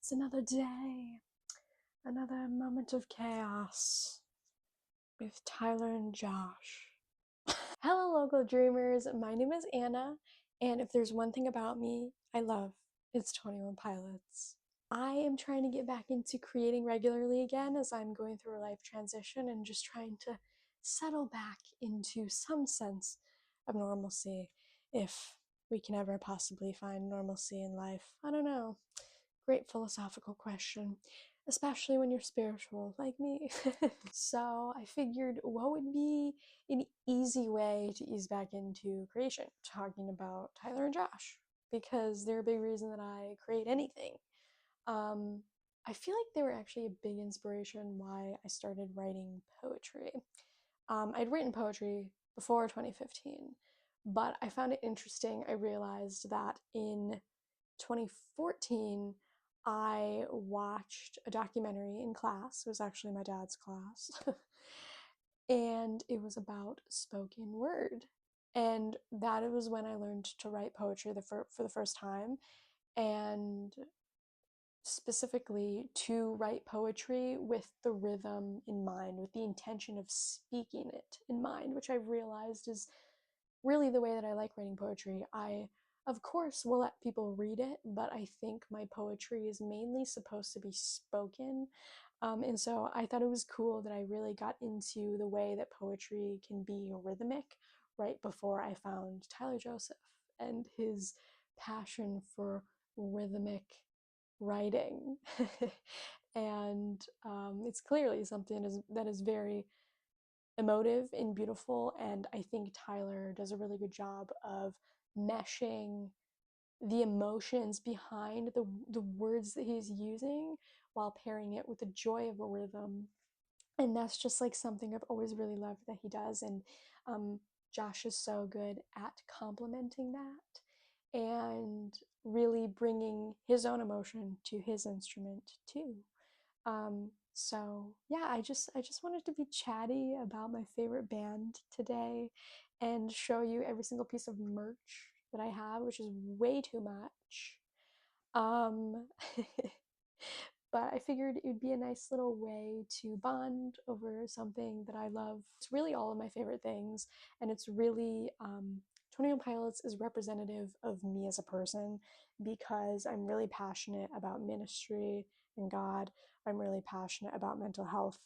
It's another day, another moment of chaos with Tyler and Josh. Hello, local dreamers. My name is Anna, and if there's one thing about me I love, it's 21 Pilots. I am trying to get back into creating regularly again as I'm going through a life transition and just trying to settle back into some sense of normalcy, if we can ever possibly find normalcy in life. I don't know. Great philosophical question, especially when you're spiritual like me. So I figured, what would be an easy way to ease back into creation? Talking about Tyler and Josh, because they're a big reason that I create anything. I feel like they were actually a big inspiration why I started writing poetry. I'd written poetry before 2015, but I found it interesting. I realized that in 2014, I watched a documentary in class. It was actually my dad's class. And it was about spoken word. And that was when I learned to write poetry for the first time. And specifically to write poetry with the rhythm in mind, with the intention of speaking it in mind, which I've realized is really the way that I like writing poetry. I, of course, will let people read it, but I think my poetry is mainly supposed to be spoken. And so I thought it was cool that I really got into the way that poetry can be rhythmic right before I found Tyler Joseph and his passion for rhythmic writing. And it's clearly something that is very emotive and beautiful, and I think Tyler does a really good job of meshing the emotions behind the words that he's using while pairing it with the joy of a rhythm. And that's just like something I've always really loved that he does. And Josh is so good at complementing that and really bringing his own emotion to his instrument too. So yeah, I just wanted to be chatty about my favorite band today and show you every single piece of merch that I have, which is way too much. Um, but I figured it would be a nice little way to bond over something that I love. It's really all of my favorite things, and it's really 21 Pilots is representative of me as a person because I'm really passionate about ministry and God. I'm really passionate about mental health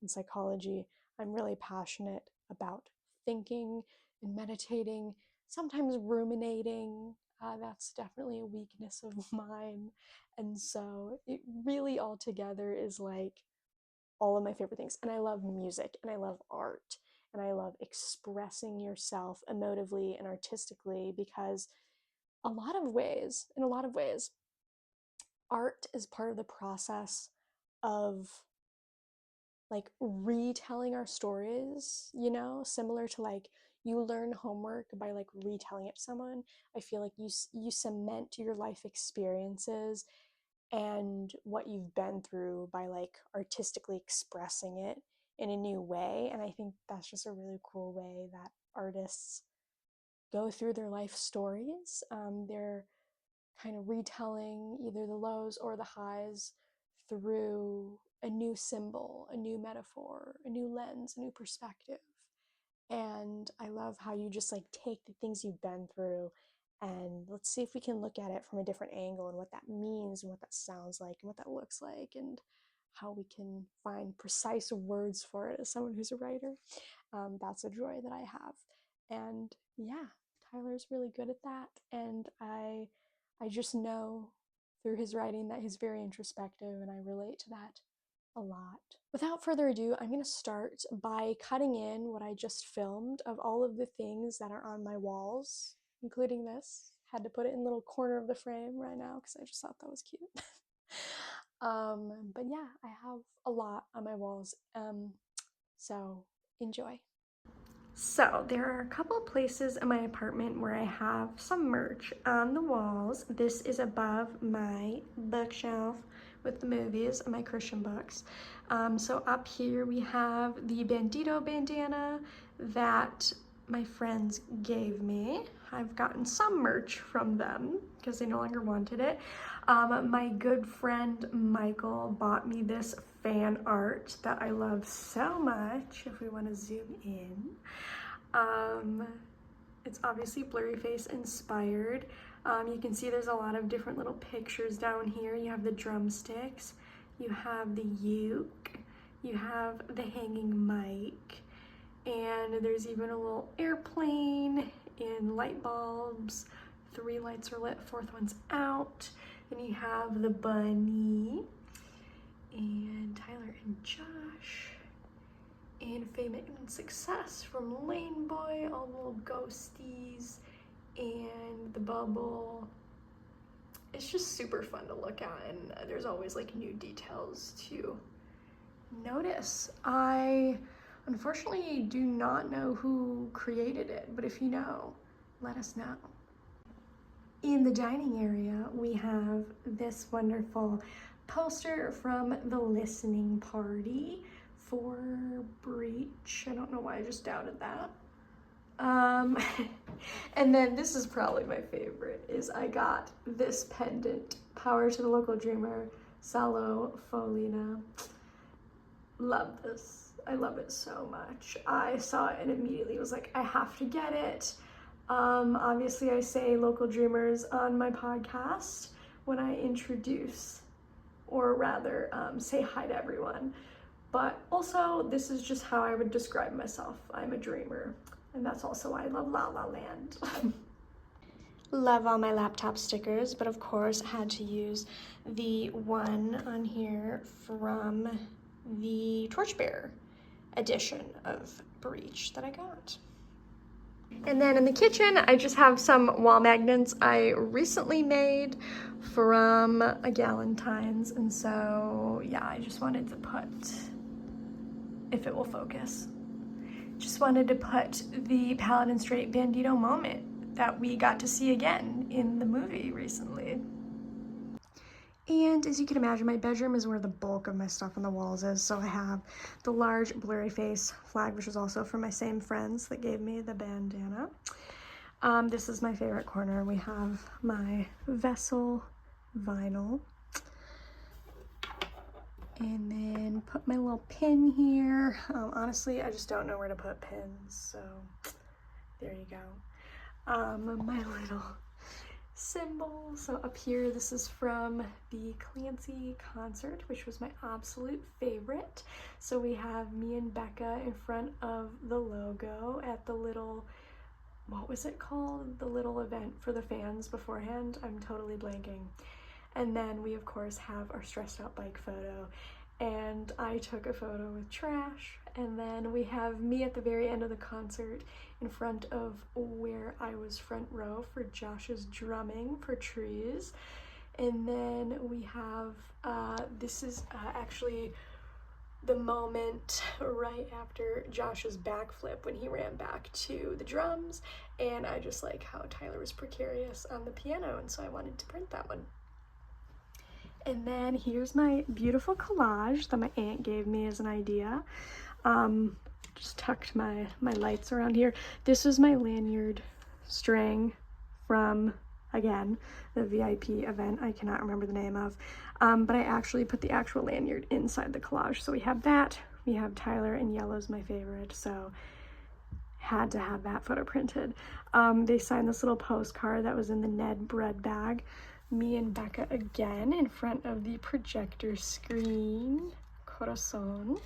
and psychology. I'm really passionate about thinking and meditating, sometimes ruminating. That's definitely a weakness of mine. And so it really all together is like all of my favorite things. And I love music and I love art and I love expressing yourself emotively and artistically because in a lot of ways, art is part of the process of like retelling our stories, similar to like you learn homework by like retelling it to someone. I feel like you cement your life experiences and what you've been through by like artistically expressing it in a new way. And I think that's just a really cool way that artists go through their life stories. They're kind of retelling either the lows or the highs through a new symbol, a new metaphor, a new lens, a new perspective. And I love how you just like take the things you've been through and let's see if we can look at it from a different angle and what that means and what that sounds like and what that looks like and how we can find precise words for it as someone who's a writer. That's a joy that I have. And yeah, Tyler's really good at that. And I just know through his writing that he's very introspective and I relate to that a lot. Without further ado, I'm going to start by cutting in what I just filmed of all of the things that are on my walls, including this. Had to put it in a little corner of the frame right now because I just thought that was cute. But yeah, I have a lot on my walls, so enjoy. So there are a couple of places in my apartment where I have some merch on the walls. This is above my bookshelf with the movies and my Christian books. So up here we have the Bandito bandana that my friends gave me. I've gotten some merch from them because they no longer wanted it. My good friend Michael bought me this fan art that I love so much. If we want to zoom in, it's obviously Blurryface inspired. You can see there's a lot of different little pictures down here. You have the drumsticks, you have the uke, you have the hanging mic, and there's even a little airplane and light bulbs. 3 lights are lit, 4th one's out. Then you have the bunny and Tyler and Josh and Fame and Success from Lane Boy, all the little ghosties and the bubble. It's just super fun to look at, and there's always like new details to notice. I unfortunately do not know who created it, but if you know, let us know. In the dining area, we have this wonderful poster from the listening party for Breach. I don't know why I just doubted that. And then this is probably my favorite, is I got this pendant, Power to the Local Dreamer, Salo Folina. Love this. I love it so much. I saw it and immediately was like, I have to get it. Obviously I say local dreamers on my podcast when I introduce, or rather say hi to everyone. But also this is just how I would describe myself. I'm a dreamer. And that's also why I love La La Land. Love all my laptop stickers, but of course I had to use the one on here from the Torchbearer edition of Breach that I got. And then in the kitchen, I just have some wall magnets I recently made from a Galentine's. And so, yeah, I just wanted to put, if it will focus, just wanted to put the Paladin Strait Bandito moment that we got to see again in the movie recently. And as you can imagine, my bedroom is where the bulk of my stuff on the walls is. So I have the large Blurryface flag, which is also from my same friends that gave me the bandana. This is my favorite corner. We have my vessel vinyl. And then put my little pin here. Honestly, I just don't know where to put pins, so there you go. My little symbol. So up here, this is from the Clancy concert, which was my absolute favorite. So we have me and Becca in front of the logo at the little, what was it called? The little event for the fans beforehand. I'm totally blanking. And then we of course have our stressed out bike photo, and I took a photo with Trash. And then we have me at the very end of the concert in front of where I was front row for Josh's drumming for Trees. And then we have, this is actually the moment right after Josh's backflip when he ran back to the drums. And I just like how Tyler was precarious on the piano, and so I wanted to print that one. And then here's my beautiful collage that my aunt gave me as an idea. Just tucked my lights around here. This was my lanyard string from, again, the VIP event I cannot remember the name of. But I actually put the actual lanyard inside the collage. So we have that. We have Tyler, and yellow's my favorite, so had to have that photo printed. They signed this little postcard that was in the Ned bread bag. Me and Becca again in front of the projector screen. Corazon.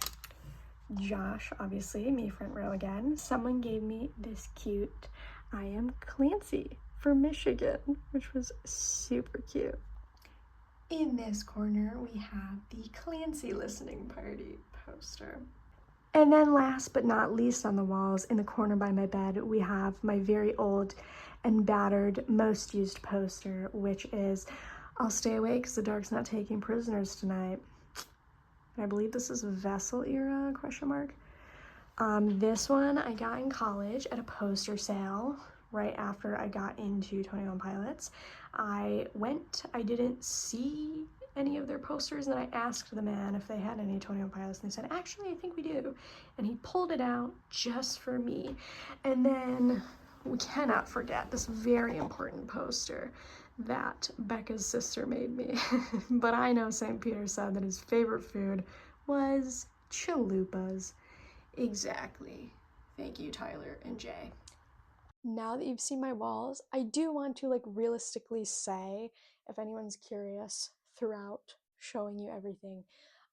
Josh, obviously, me front row again. Someone gave me this cute I Am Clancy for Michigan, which was super cute. In this corner, we have the Clancy listening party poster. And then last but not least on the walls, in the corner by my bed, we have my very old and battered most used poster, which is I'll Stay Awake because the dark's not taking prisoners tonight. And I believe this is Vessel era, question mark. This one I got in college at a poster sale right after I got into 21 Pilots. I didn't see any of their posters, and then I asked the man if they had any 21 Pilots, and they said, actually, I think we do. And he pulled it out just for me. And then we cannot forget this very important poster that Becca's sister made me. But I know St. Peter said that his favorite food was chalupas. Exactly. Thank you, Tyler and Jay. Now that you've seen my walls, I do want to like realistically say, if anyone's curious throughout showing you everything,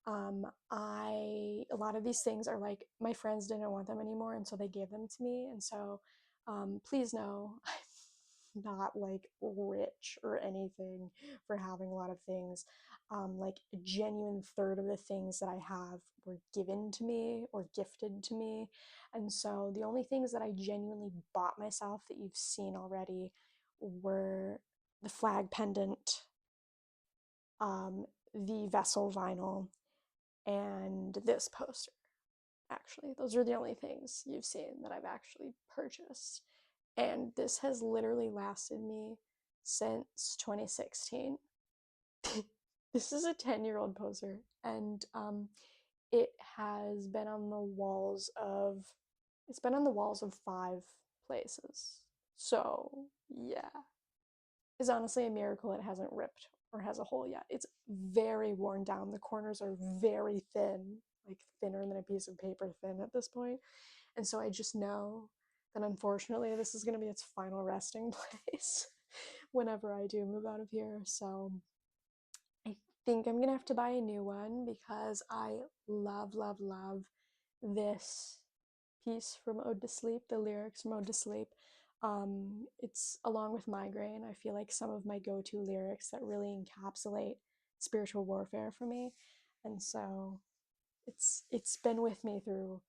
a lot of these things are like my friends didn't want them anymore, and so they gave them to me. And so, please know I'm not like rich or anything for having a lot of things. Like a genuine third of the things that I have were given to me or gifted to me. And so the only things that I genuinely bought myself that you've seen already were the flag pendant, the vessel vinyl, and this poster. Actually, those are the only things you've seen that I've actually purchased. And this has literally lasted me since 2016. This is a 10-year-old poster, and it has been on the walls of it's been on the walls of 5 places. So yeah, it's honestly a miracle it hasn't ripped or has a hole yet. It's very worn down. The corners are very thin, like thinner than a piece of paper thin at this point. And so I just know that unfortunately this is going to be its final resting place whenever I do move out of here. So I think I'm going to have to buy a new one because I love, love, love this piece from Ode to Sleep, the lyrics from Ode to Sleep. It's along with Migraine, I feel like some of my go-to lyrics that really encapsulate spiritual warfare for me. And so it's been with me through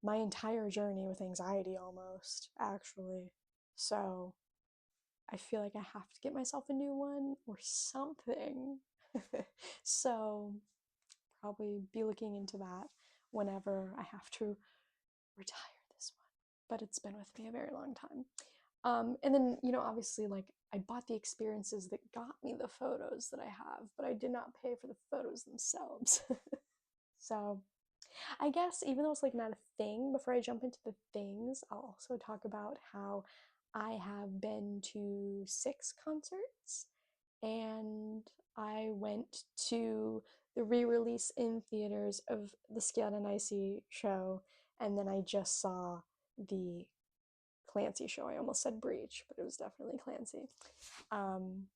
my entire journey with anxiety almost, actually. So I feel like I have to get myself a new one or something. So probably be looking into that whenever I have to retire this one. But it's been with me a very long time. And then, obviously, like I bought the experiences that got me the photos that I have, but I did not pay for the photos themselves. So I guess even though it's like not a thing, before I jump into the things, I'll also talk about how I have been to 6 concerts, and I went to the re-release in theaters of the Scaled and Icy show, and then I just saw the Clancy show. I almost said Breach, but it was definitely Clancy. Um,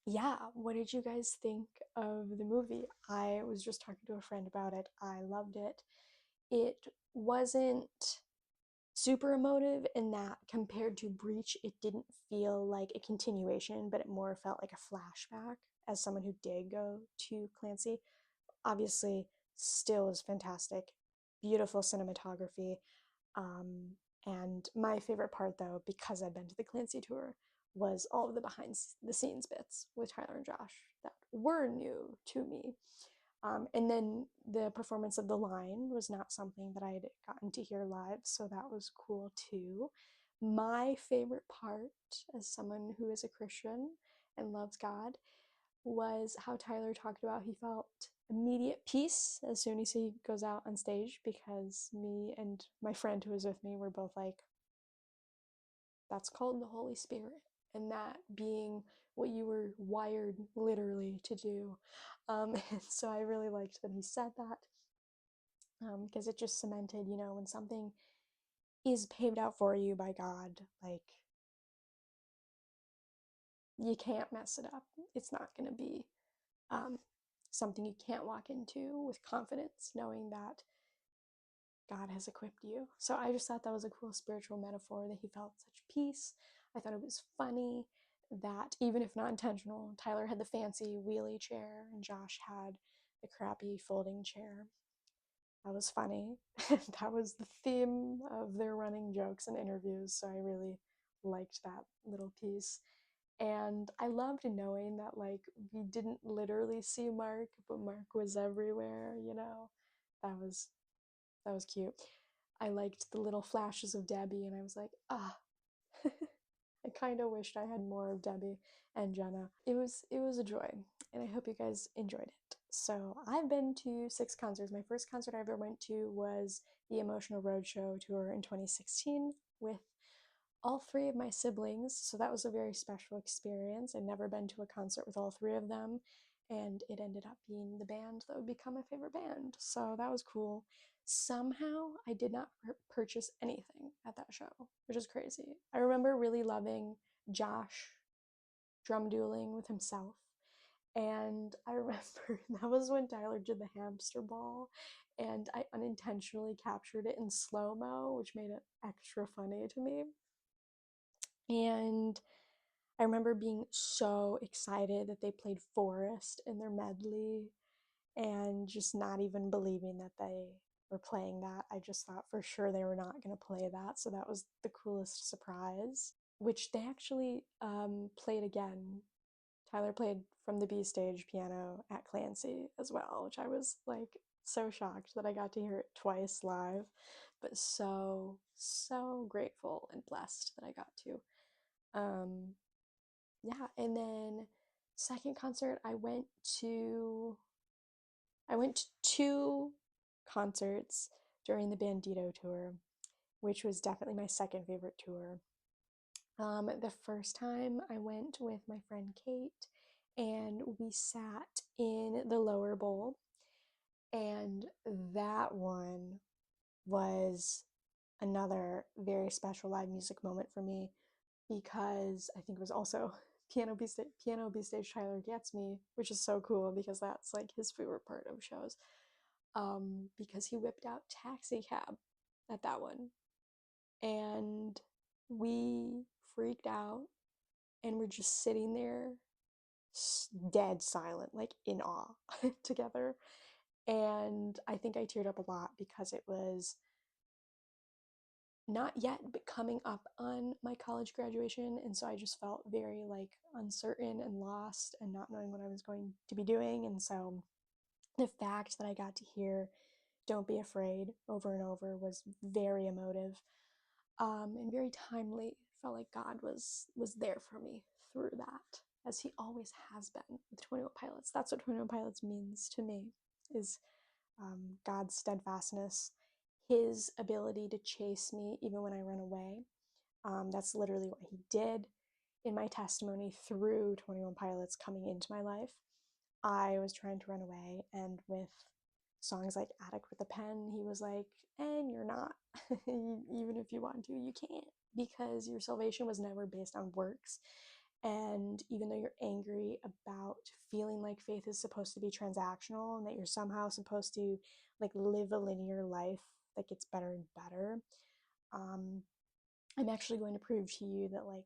yeah, what did you guys think of the movie? I was just talking to a friend about it. I loved it. It wasn't super emotive in that compared to Breach, it didn't feel like a continuation, but it more felt like a flashback as someone who did go to Clancy. Obviously, still is fantastic. Beautiful cinematography. Um, and my favorite part, though, because I've been to the Clancy tour, was all of the behind the scenes bits with Tyler and Josh that were new to me. And then the performance of The Line was not something that I had gotten to hear live, so that was cool too. My favorite part, as someone who is a Christian and loves God, was how Tyler talked about he felt immediate peace as soon as he goes out on stage, because me and my friend who was with me were both like, that's called the Holy Spirit, and that being what you were wired literally to do. And so I really liked that he said that, because it just cemented, when something is paved out for you by God, like, you can't mess it up. It's not going to be um, something you can't walk into with confidence, knowing that God has equipped you. So I just thought that was a cool spiritual metaphor, that he felt such peace. I thought it was funny that, even if not intentional, Tyler had the fancy wheelie chair and Josh had the crappy folding chair. That was funny. That was the theme of their running jokes and interviews, so I really liked that little piece. And I loved knowing that, like, we didn't literally see Mark, but Mark was everywhere. That was that was cute. I liked the little flashes of Debbie, and I was like, ah, I kind of wished I had more of Debbie and Jenna. It was a joy, and I hope you guys enjoyed it. So I've been to 6 concerts. My first concert I ever went to was the Emotional Roadshow tour in 2016 with all three of my siblings, so that was a very special experience. I'd never been to a concert with all three of them, and it ended up being the band that would become my favorite band. So that was cool. Somehow, I did not purchase anything at that show, which is crazy. I remember really loving Josh drum dueling with himself. And I remember that was when Tyler did the hamster ball, and I unintentionally captured it in slow mo, which made it extra funny to me. And I remember being so excited that they played Forest in their medley and just not even believing that they were playing that. I just thought for sure they were not going to play that. So that was the coolest surprise, which they actually played again. Tyler played From the B Stage piano at Clancy as well, which I was like so shocked that I got to hear it twice live, but so, so grateful and blessed that I got to. Um, yeah, and then second concert to I went to two concerts during the Bandito tour, which was definitely my second favorite tour. The first time I went with my friend Kate, and we sat in the lower bowl, and that one was another very special live music moment for me because I think it was also Piano B Stage Tyler Gets Me, which is so cool because that's like his favorite part of shows. Because he whipped out Taxi Cab at that one, and we freaked out and we're just sitting there dead silent, like in awe together. And I think I teared up a lot because it was not yet, but coming up on my college graduation. And so I just felt very like uncertain and lost and not knowing what I was going to be doing. And so the fact that I got to hear Don't Be Afraid over and over was very emotive, and very timely. Felt like God was there for me through that, as he always has been with 21 Pilots. That's what 21 Pilots means to me, is God's steadfastness, his ability to chase me even when I run away. That's literally what he did in my testimony through 21 Pilots coming into my life. I was trying to run away, and with songs like Attic with a Pen, he was like, and you're not. Even if you want to, you can't, because your salvation was never based on works. And even though you're angry about feeling like faith is supposed to be transactional and that you're somehow supposed to like live a linear life that gets better and better, um, I'm actually going to prove to you that like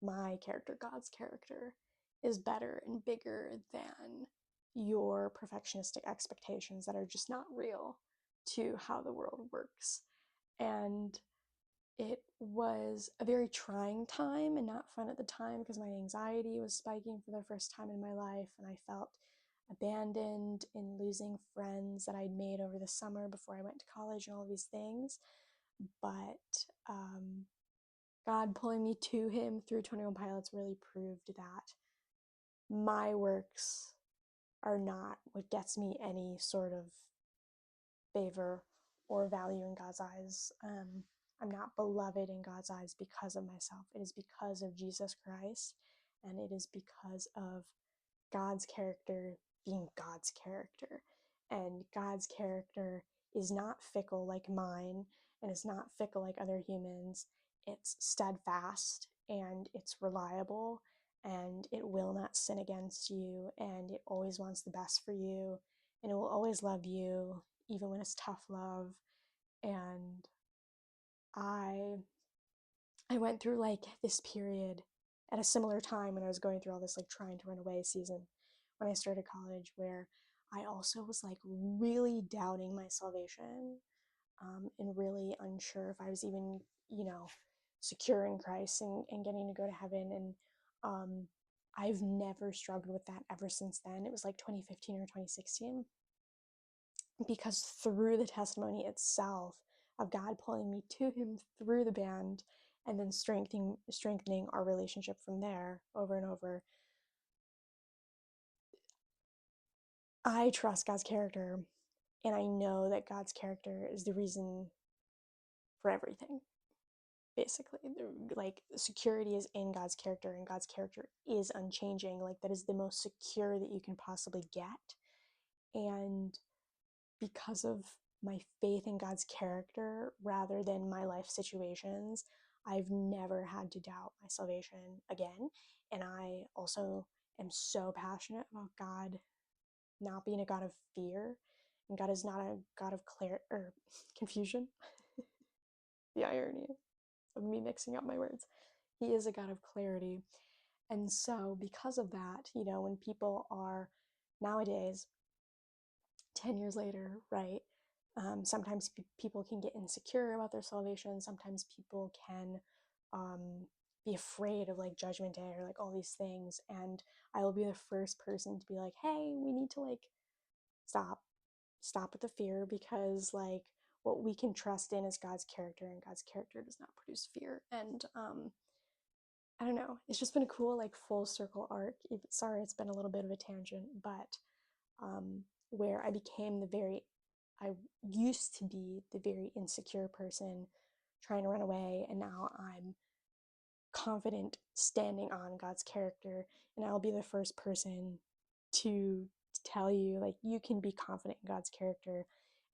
my character, God's character, is better and bigger than your perfectionistic expectations that are just not real to how the world works. And it was a very trying time and not fun at the time because my anxiety was spiking for the first time in my life, and I felt abandoned in losing friends that I'd made over the summer before I went to college and all these things. But God pulling me to him through 21 Pilots really proved that my works are not what gets me any sort of favor or value in God's eyes. I'm not beloved in God's eyes because of myself. It is because of Jesus Christ, and it is because of God's character being God's character. And God's character is not fickle like mine, and it's not fickle like other humans. It's steadfast and it's reliable, and it will not sin against you, and it always wants the best for you, and it will always love you even when it's tough love. And I I went through like this period at a similar time when I was going through all this like trying to run away season when I started college, where I also was like really doubting my salvation, and really unsure if I was even, secure in Christ and getting to go to heaven. And I've never struggled with that ever since then. It was like 2015 or 2016, because through the testimony itself of God pulling me to him through the band and then strengthening our relationship from there over and over, I trust God's character, and I know that God's character is the reason for everything. basically. Like, security is in God's character, and God's character is unchanging. Like, that is the most secure that you can possibly get. And because of my faith in God's character rather than my life situations, I've never had to doubt my salvation again. And I also am so passionate about God not being a God of fear, and God is not a God of confusion. The irony of me mixing up my words. He is a God of clarity. And so, because of that, when people are nowadays, 10 years later, right? Sometimes people can get insecure about their salvation. Sometimes people can be afraid of like judgment day or like all these things. And I will be the first person to be like, hey, we need to like stop with the fear, because like what we can trust in is God's character, and God's character does not produce fear. And I don't know, it's just been a cool like full circle arc. Sorry, it's been a little bit of a tangent, but where I used to be the very insecure person trying to run away, and now I'm confident standing on God's character, and I'll be the first person to tell you like you can be confident in God's character,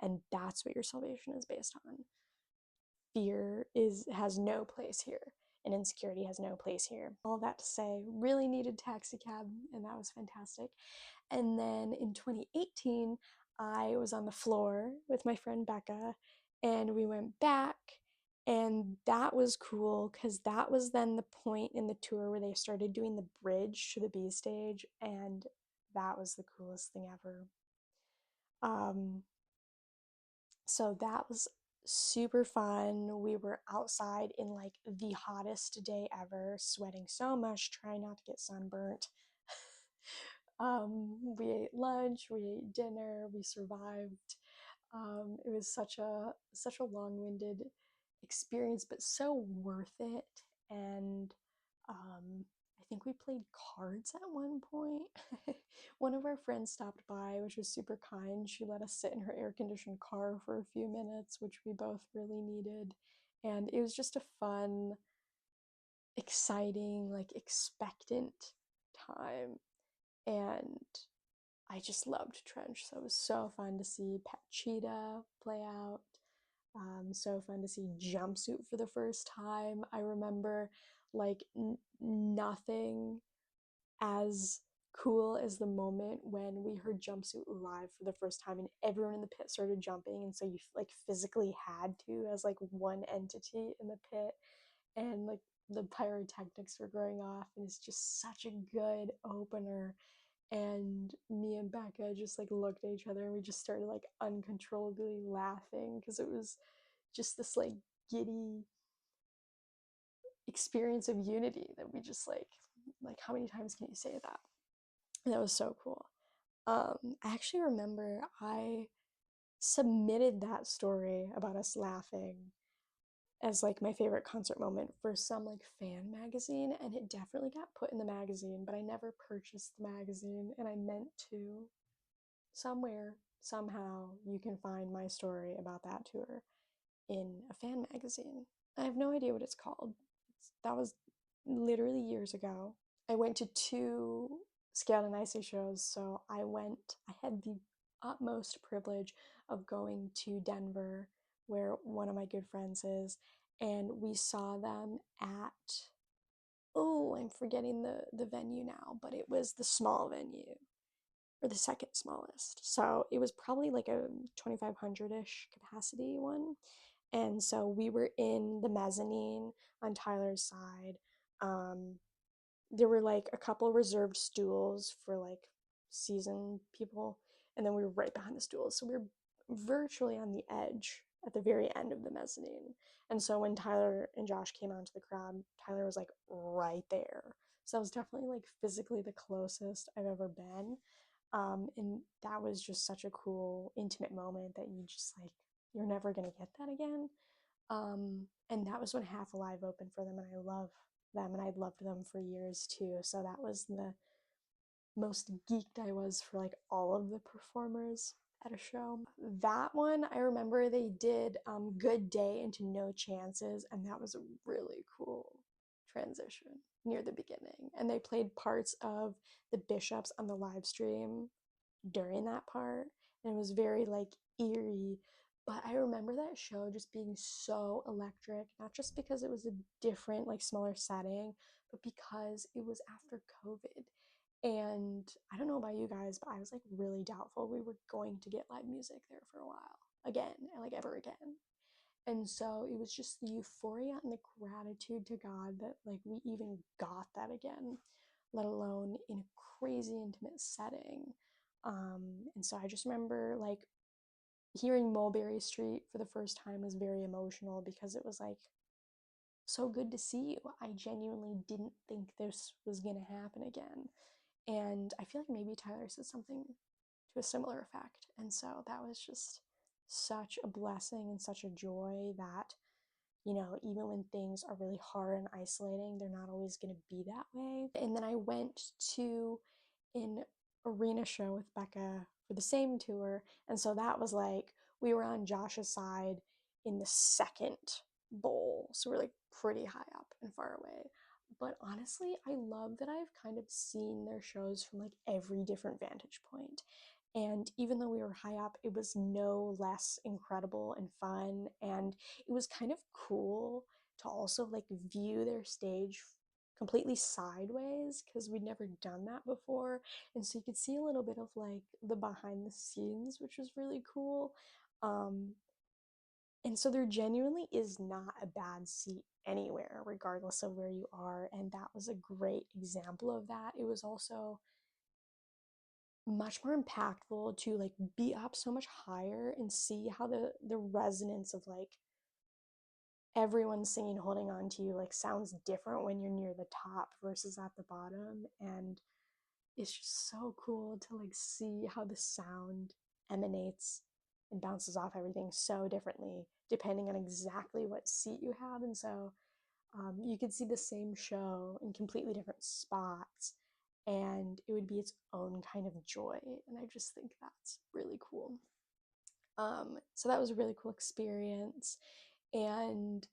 and that's what your salvation is based on. Fear has no place here, and insecurity has no place here. All that to say, really needed taxi cab, and that was fantastic. And then in 2018, I was on the floor with my friend Becca, and we went back, and that was cool because that was then the point in the tour where they started doing the bridge to the B stage, and that was the coolest thing ever. So that was super fun. We were outside in like the hottest day ever, sweating so much, trying not to get sunburnt. We ate lunch, we ate dinner, we survived. It was such a long-winded experience, but so worth it. And I think we played cards at one point. One of our friends stopped by, which was super kind. She let us sit in her air-conditioned car for a few minutes, which we both really needed. And it was just a fun, exciting, like expectant time. And I just loved Trench, so it was so fun to see Pet Cheetah play out. So fun to see Jumpsuit for the first time. I remember like nothing as cool as the moment when we heard Jumpsuit live for the first time and everyone in the pit started jumping, and so you like physically had to as like one entity in the pit, and like the pyrotechnics were going off, and it's just such a good opener. And me and Becca just like looked at each other, and we just started like uncontrollably laughing because it was just this like giddy experience of unity that we just like how many times can you say that? And that was so cool. I actually remember I submitted that story about us laughing as like my favorite concert moment for some like fan magazine, and it definitely got put in the magazine, but I never purchased the magazine, and I meant to. Somewhere, somehow, you can find my story about that tour in a fan magazine. I have no idea what it's called. That was literally years ago. I went to two Scaled and Icy shows, so I had the utmost privilege of going to Denver, where one of my good friends is, and we saw them at, oh, I'm forgetting the venue now, but it was the small venue, or the second smallest. So it was probably like a 2,500-ish capacity one. And so we were in the mezzanine on Tyler's side. There were like a couple reserved stools for like season people, and then we were right behind the stools. So we were virtually on the edge at the very end of the mezzanine. And so when Tyler and Josh came onto the crowd, Tyler was like right there. So that was definitely like physically the closest I've ever been. And that was just such a cool, intimate moment that you just like, you're never gonna get that again. And that was when Half Alive opened for them, and I love them, and I'd loved them for years too. So that was the most geeked I was for like all of the performers. at a show. That one, I remember they did Good Day into No Chances, and that was a really cool transition near the beginning. And they played parts of the Bishops on the live stream during that part, and it was very like eerie. But I remember that show just being so electric, not just because it was a different, like smaller setting, but because it was after COVID. And I don't know about you guys, but I was like really doubtful we were going to get live music there for a while again, like ever again. And so it was just the euphoria and the gratitude to God that like we even got that again, let alone in a crazy intimate setting. And so I just remember like hearing Mulberry Street for the first time was very emotional because it was like so good to see you. I genuinely didn't think this was gonna happen again. And I feel like maybe Tyler said something to a similar effect. And so that was just such a blessing and such a joy that, you know, even when things are really hard and isolating, they're not always going to be that way. And then I went to an arena show with Becca for the same tour. And so that was like, we were on Josh's side in the second bowl. So we're like pretty high up and far away. But honestly, I love that I've kind of seen their shows from like every different vantage point. And even though we were high up, it was no less incredible and fun. And it was kind of cool to also like view their stage completely sideways because we'd never done that before. And so you could see a little bit of like the behind the scenes, which was really cool. Um, and so there genuinely is not a bad seat anywhere, regardless of where you are. And that was a great example of that. It was also much more impactful to like be up so much higher and see how the resonance of like everyone singing holding on to you like sounds different when you're near the top versus at the bottom. And it's just so cool to like see how the sound emanates and bounces off everything so differently depending on exactly what seat you have. And so you could see the same show in completely different spots and it would be its own kind of joy. And I just think that's really cool. So that was a really cool experience. And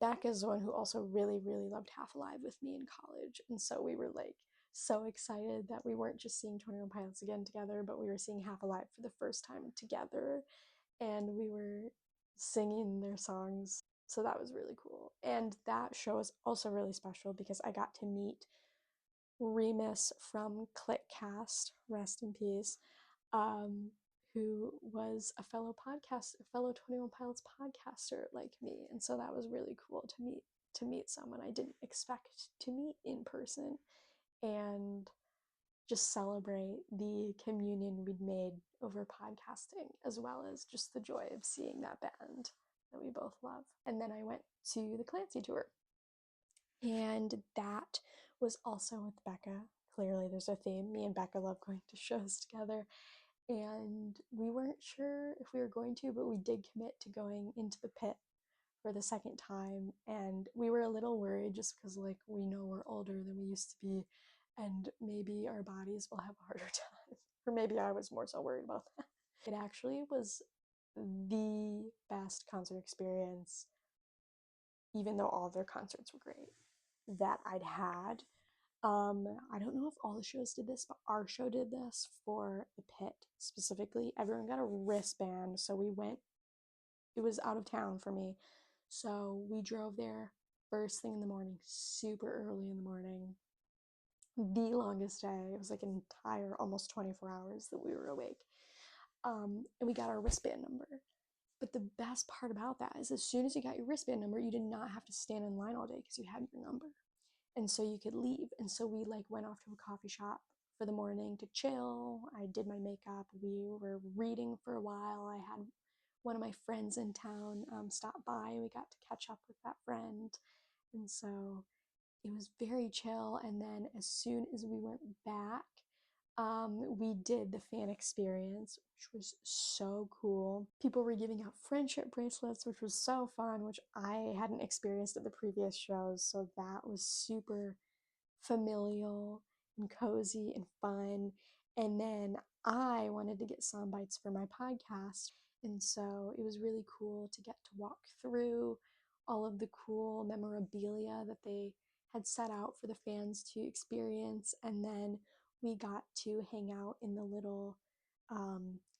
Becca's the one who also really, really loved Half Alive with me in college. And so we were like so excited that we weren't just seeing 21 Pilots again together, but we were seeing Half Alive for the first time together. And we were singing their songs. So that was really cool. And that show is also really special because I got to meet Remus from Clickcast, rest in peace, um, who was a fellow 21 Pilots podcaster like me. And so that was really cool to meet someone I didn't expect to meet in person and just celebrate the communion we'd made over podcasting, as well as just the joy of seeing that band that we both love. And then I went to the Clancy tour, and that was also with Becca. Clearly, there's a theme. Me and Becca love going to shows together. And we weren't sure if we were going to, but we did commit to going into the pit for the second time. And we were a little worried just because, like, we know we're older than we used to be, and maybe our bodies will have a harder time. Or maybe I was more so worried about that. It actually was the best concert experience, even though all of their concerts were great, that I'd had. I don't know if all the shows did this, but our show did this for the pit specifically. Everyone got a wristband, so we went, it was out of town for me. So we drove there first thing in the morning, super early in the morning. The longest day. It was like an entire almost 24 hours that we were awake. And we got our wristband number. But the best part about that is as soon as you got your wristband number, you did not have to stand in line all day because you had your number. And so you could leave. And so we like went off to a coffee shop for the morning to chill. I did my makeup. We were reading for a while. I had one of my friends in town stop by, and we got to catch up with that friend. And so it was very chill. And then as soon as we went back, we did the fan experience, which was so cool. People were giving out friendship bracelets, which was so fun, which I hadn't experienced at the previous shows. So that was super familial and cozy and fun. And then I wanted to get sound bites for my podcast. And so it was really cool to get to walk through all of the cool memorabilia that they had set out for the fans to experience. And then we got to hang out in the little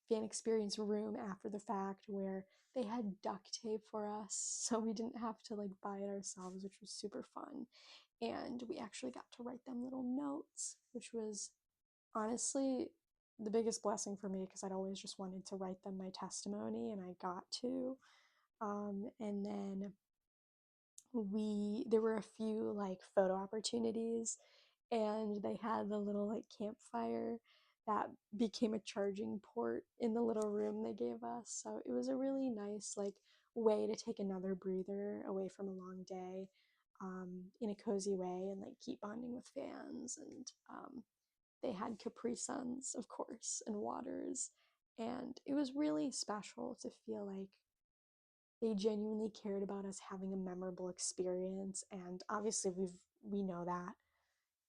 fan experience room after the fact where they had duct tape for us. So we didn't have to like buy it ourselves, which was super fun. And we actually got to write them little notes, which was honestly the biggest blessing for me because I'd always just wanted to write them my testimony and I got to. And then there were a few like photo opportunities and they had the little like campfire that became a charging port in the little room they gave us. So it was a really nice like way to take another breather away from a long day in a cozy way and like keep bonding with fans. And they had Capri Suns, of course, and waters. And it was really special to feel like they genuinely cared about us having a memorable experience. And obviously, we know that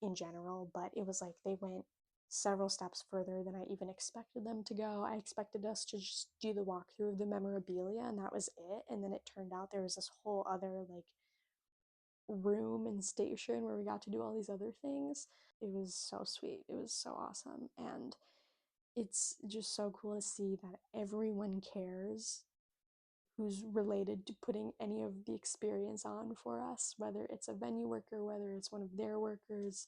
in general, but it was like they went several steps further than I even expected them to go. I expected us to just do the walkthrough of the memorabilia, and that was it. And then it turned out there was this whole other like room and station where we got to do all these other things. It was so sweet. It was so awesome. And it's just so cool to see that everyone cares who's related to putting any of the experience on for us, whether it's a venue worker, whether it's one of their workers.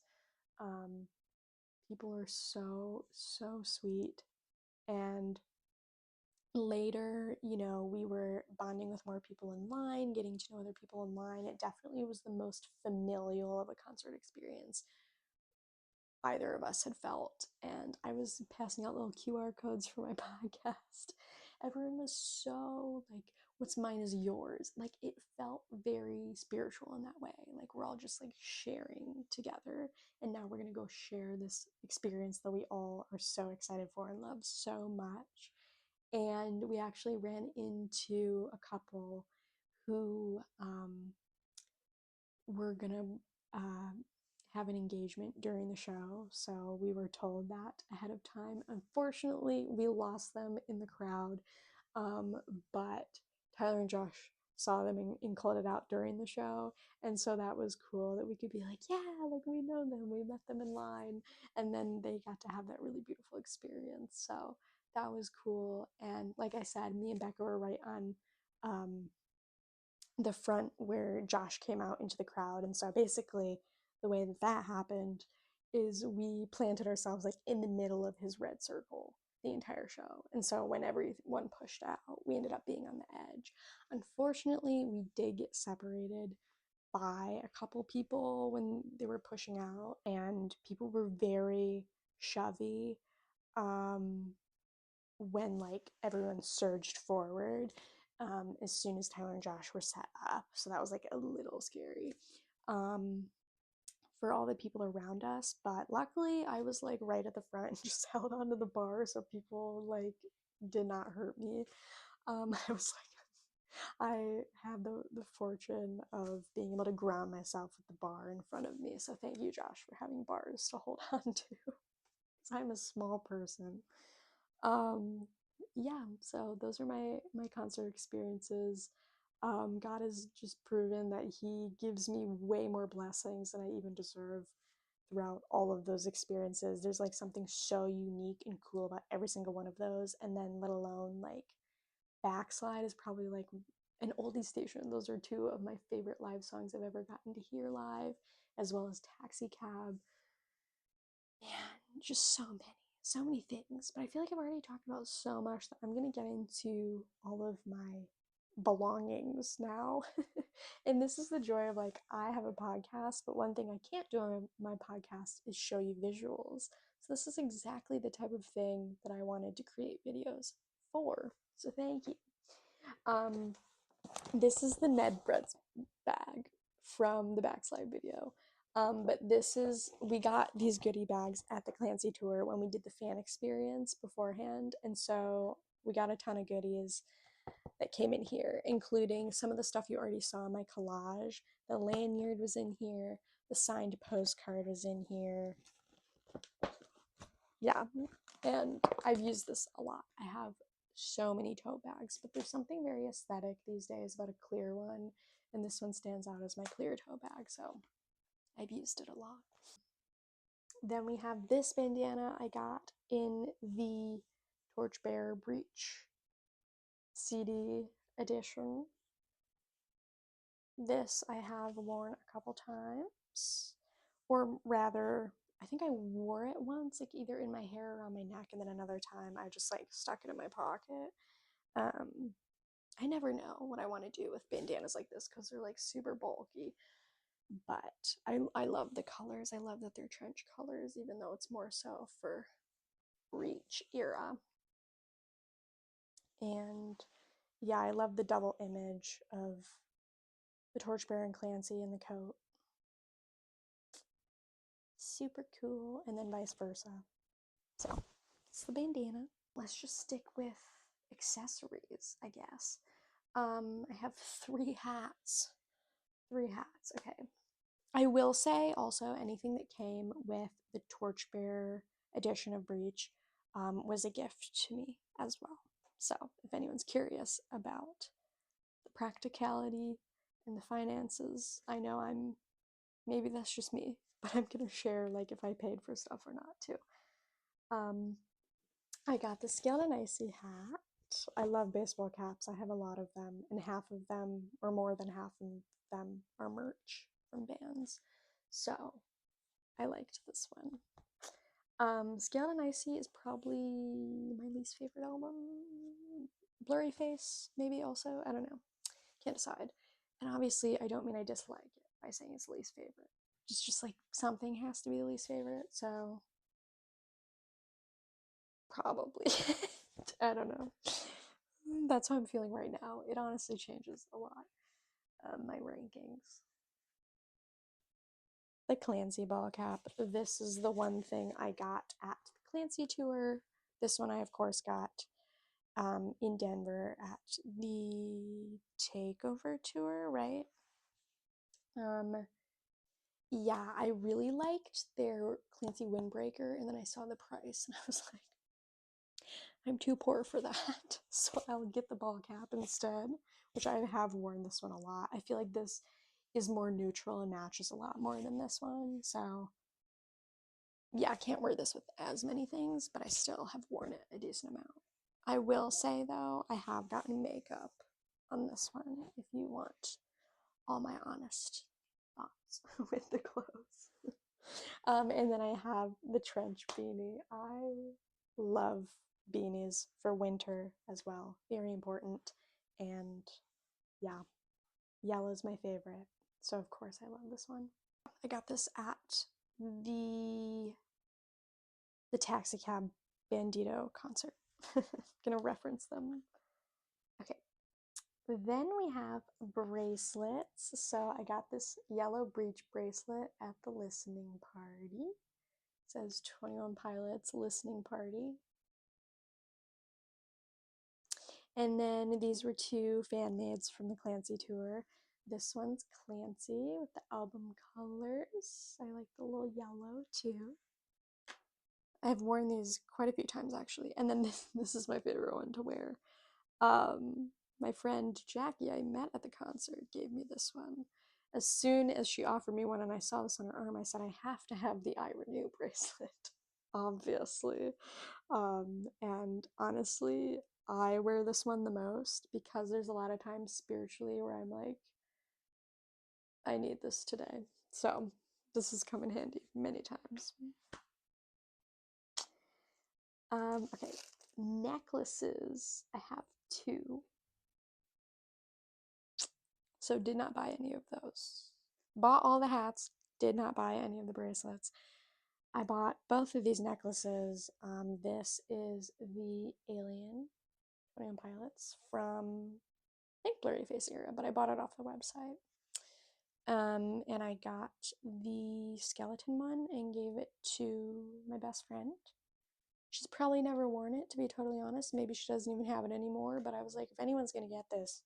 Um, People are so, so sweet. And later, we were bonding with more people in line, getting to know other people in line. It definitely was the most familial of a concert experience either of us had felt. And I was passing out little QR codes for my podcast. Everyone was so like, what's mine is yours. Like, it felt very spiritual in that way. Like, we're all just like sharing together. And now we're going to go share this experience that we all are so excited for and love so much. And we actually ran into a couple who were going to have an engagement during the show, so we were told that ahead of time. Unfortunately, we lost them in the crowd, but Tyler and Josh saw them and called it out during the show, and so that was cool that we could be like, yeah, like we know them, we met them in line, and then they got to have that really beautiful experience. So that was cool. And like I said, me and Becca were right on the front where Josh came out into the crowd. And so basically, the way that that happened is we planted ourselves like in the middle of his red circle the entire show. And so when everyone pushed out, we ended up being on the edge. Unfortunately, we did get separated by a couple people when they were pushing out, and people were very shovey when like everyone surged forward as soon as Tyler and Josh were set up. So that was like a little scary um, for all the people around us. But luckily, I was like right at the front and just held onto the bar so people like did not hurt me. I was like, I had the fortune of being able to ground myself with the bar in front of me. So thank you, Josh, for having bars to hold on to. Because I'm a small person. Um, yeah, so those are my concert experiences. God has just proven that He gives me way more blessings than I even deserve throughout all of those experiences. There's like something so unique and cool about every single one of those, and then let alone like Backslide is probably like an oldie station. Those are two of my favorite live songs I've ever gotten to hear live, as well as Taxi Cab. Man, just so many things. But I feel like I've already talked about so much that I'm gonna get into all of my belongings now. And this is the joy of like, I have a podcast, but one thing I can't do on my podcast is show you visuals. So this is exactly the type of thing that I wanted to create videos for. So thank you. Um, this is the Ned Breads bag from the Backslide video. But we got these goodie bags at the Clancy tour when we did the fan experience beforehand. And so we got a ton of goodies that came in here, including some of the stuff you already saw in my collage. The lanyard was in here, the signed postcard was in here. Yeah, and I've used this a lot. I have so many tote bags, but there's something very aesthetic these days about a clear one, and this one stands out as my clear tote bag, so I've used it a lot. Then we have this bandana I got in the Torchbearer Breach CD edition. This I have worn a couple times, or rather, I think I wore it once, like either in my hair or around my neck, and then another time I just like stuck it in my pocket. Um, I never know what I want to do with bandanas like this because they're like super bulky, but I love the colors. I love that they're trench colors, even though it's more so for Reach era. And yeah, I love the double image of the Torchbearer and Clancy in the coat. Super cool, and then vice versa. So, it's the bandana. Let's just stick with accessories, I guess. I have 3 hats. 3 hats, okay. I will say also anything that came with the Torchbearer edition of Breach was a gift to me as well. So, if anyone's curious about the practicality and the finances, I know maybe that's just me, but I'm gonna share like if I paid for stuff or not too. I got the Scaled and Icy hat. I love baseball caps. I have a lot of them, and half of them, or more than half of them, are merch from bands. So I liked this one. Scaled and Icy is probably my least favorite album. Blurry Face, maybe also. I don't know. Can't decide. And obviously, I don't mean I dislike it by saying it's least favorite. It's just like something has to be the least favorite, so probably. I don't know. That's how I'm feeling right now. It honestly changes a lot, my rankings. The Clancy ball cap. This is the one thing I got at the Clancy tour. This one I, of course, got in Denver at the Takeover tour, right? Yeah, I really liked their Clancy windbreaker, and then I saw the price, and I was like, I'm too poor for that, so I'll get the ball cap instead, which I have worn this one a lot. I feel like this is more neutral and matches a lot more than this one, so yeah, I can't wear this with as many things, but I still have worn it a decent amount. I will say though, I have gotten makeup on this one if you want all my honest thoughts with the clothes. And then I have the trench beanie. I love beanies for winter as well. Very important. And yeah, yellow is my favorite. So of course I love this one. I got this at the Taxi Cab Bandito concert. Gonna reference them. Okay. Then we have bracelets. So I got this yellow breach bracelet at the listening party. It says 21 Pilots listening party. And then these were 2 fan mades from the Clancy tour. This one's Clancy with the album colors. I like the little yellow too. I've worn these quite a few times actually. And then this is my favorite one to wear. My friend Jackie I met at the concert gave me this one. As soon as she offered me one and I saw this on her arm, I said, I have to have the I Renew bracelet, obviously. And honestly, I wear this one the most because there's a lot of times spiritually where I'm like, I need this today. So this has come in handy many times. Okay, necklaces. I have 2. So did not buy any of those. Bought all the hats, did not buy any of the bracelets. I bought both of these necklaces. This is the Alien 21 Pilots from, I think, Blurry Face era, but I bought it off the website. And I got the skeleton one and gave it to my best friend. She's probably never worn it, to be totally honest. Maybe she doesn't even have it anymore, but I was like, if anyone's gonna get this,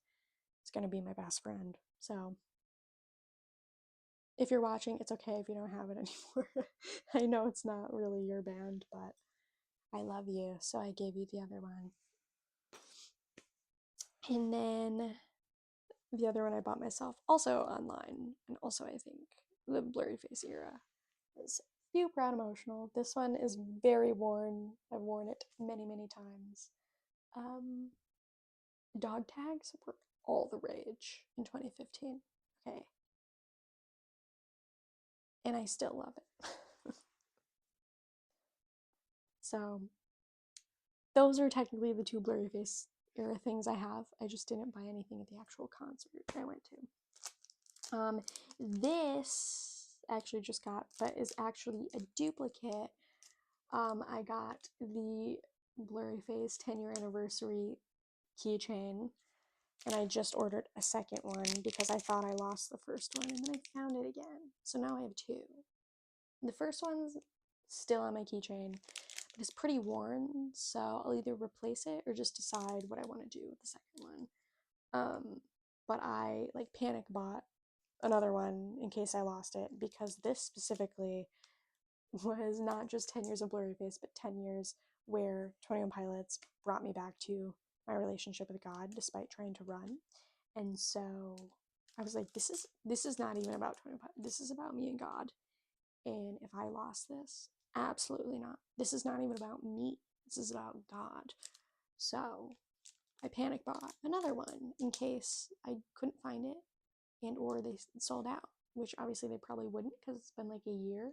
it's gonna be my best friend. So if you're watching, it's okay if you don't have it anymore. I know it's not really your band, but I love you, so I gave you the other one. And then the other one I bought myself, also online, and also I think the blurry face era is super emotional. This one is very worn. I've worn it many, many times. Um, dog tags were all the rage in 2015. Okay. And I still love it. So, those are technically the two blurry face era things I have. I just didn't buy anything at the actual concert I went to. This actually just got, but is actually a duplicate. I got the blurry face 10-year anniversary keychain, and I just ordered a second one because I thought I lost the first one, and then I found it again. So now I have two. The first one's still on my keychain, but it's pretty worn, so I'll either replace it or just decide what I want to do with the second one. But I like panic bought another one in case I lost it, because this specifically was not just 10 years of blurry face, but 10 years where 21 Pilots brought me back to my relationship with God despite trying to run. And so I was like, this is not even about 21 Pilots. This is about me and God. And if I lost this, absolutely not. This is not even about me. This is about God. So I panic bought another one in case I couldn't find it and or they sold out, which obviously they probably wouldn't because it's been like a year.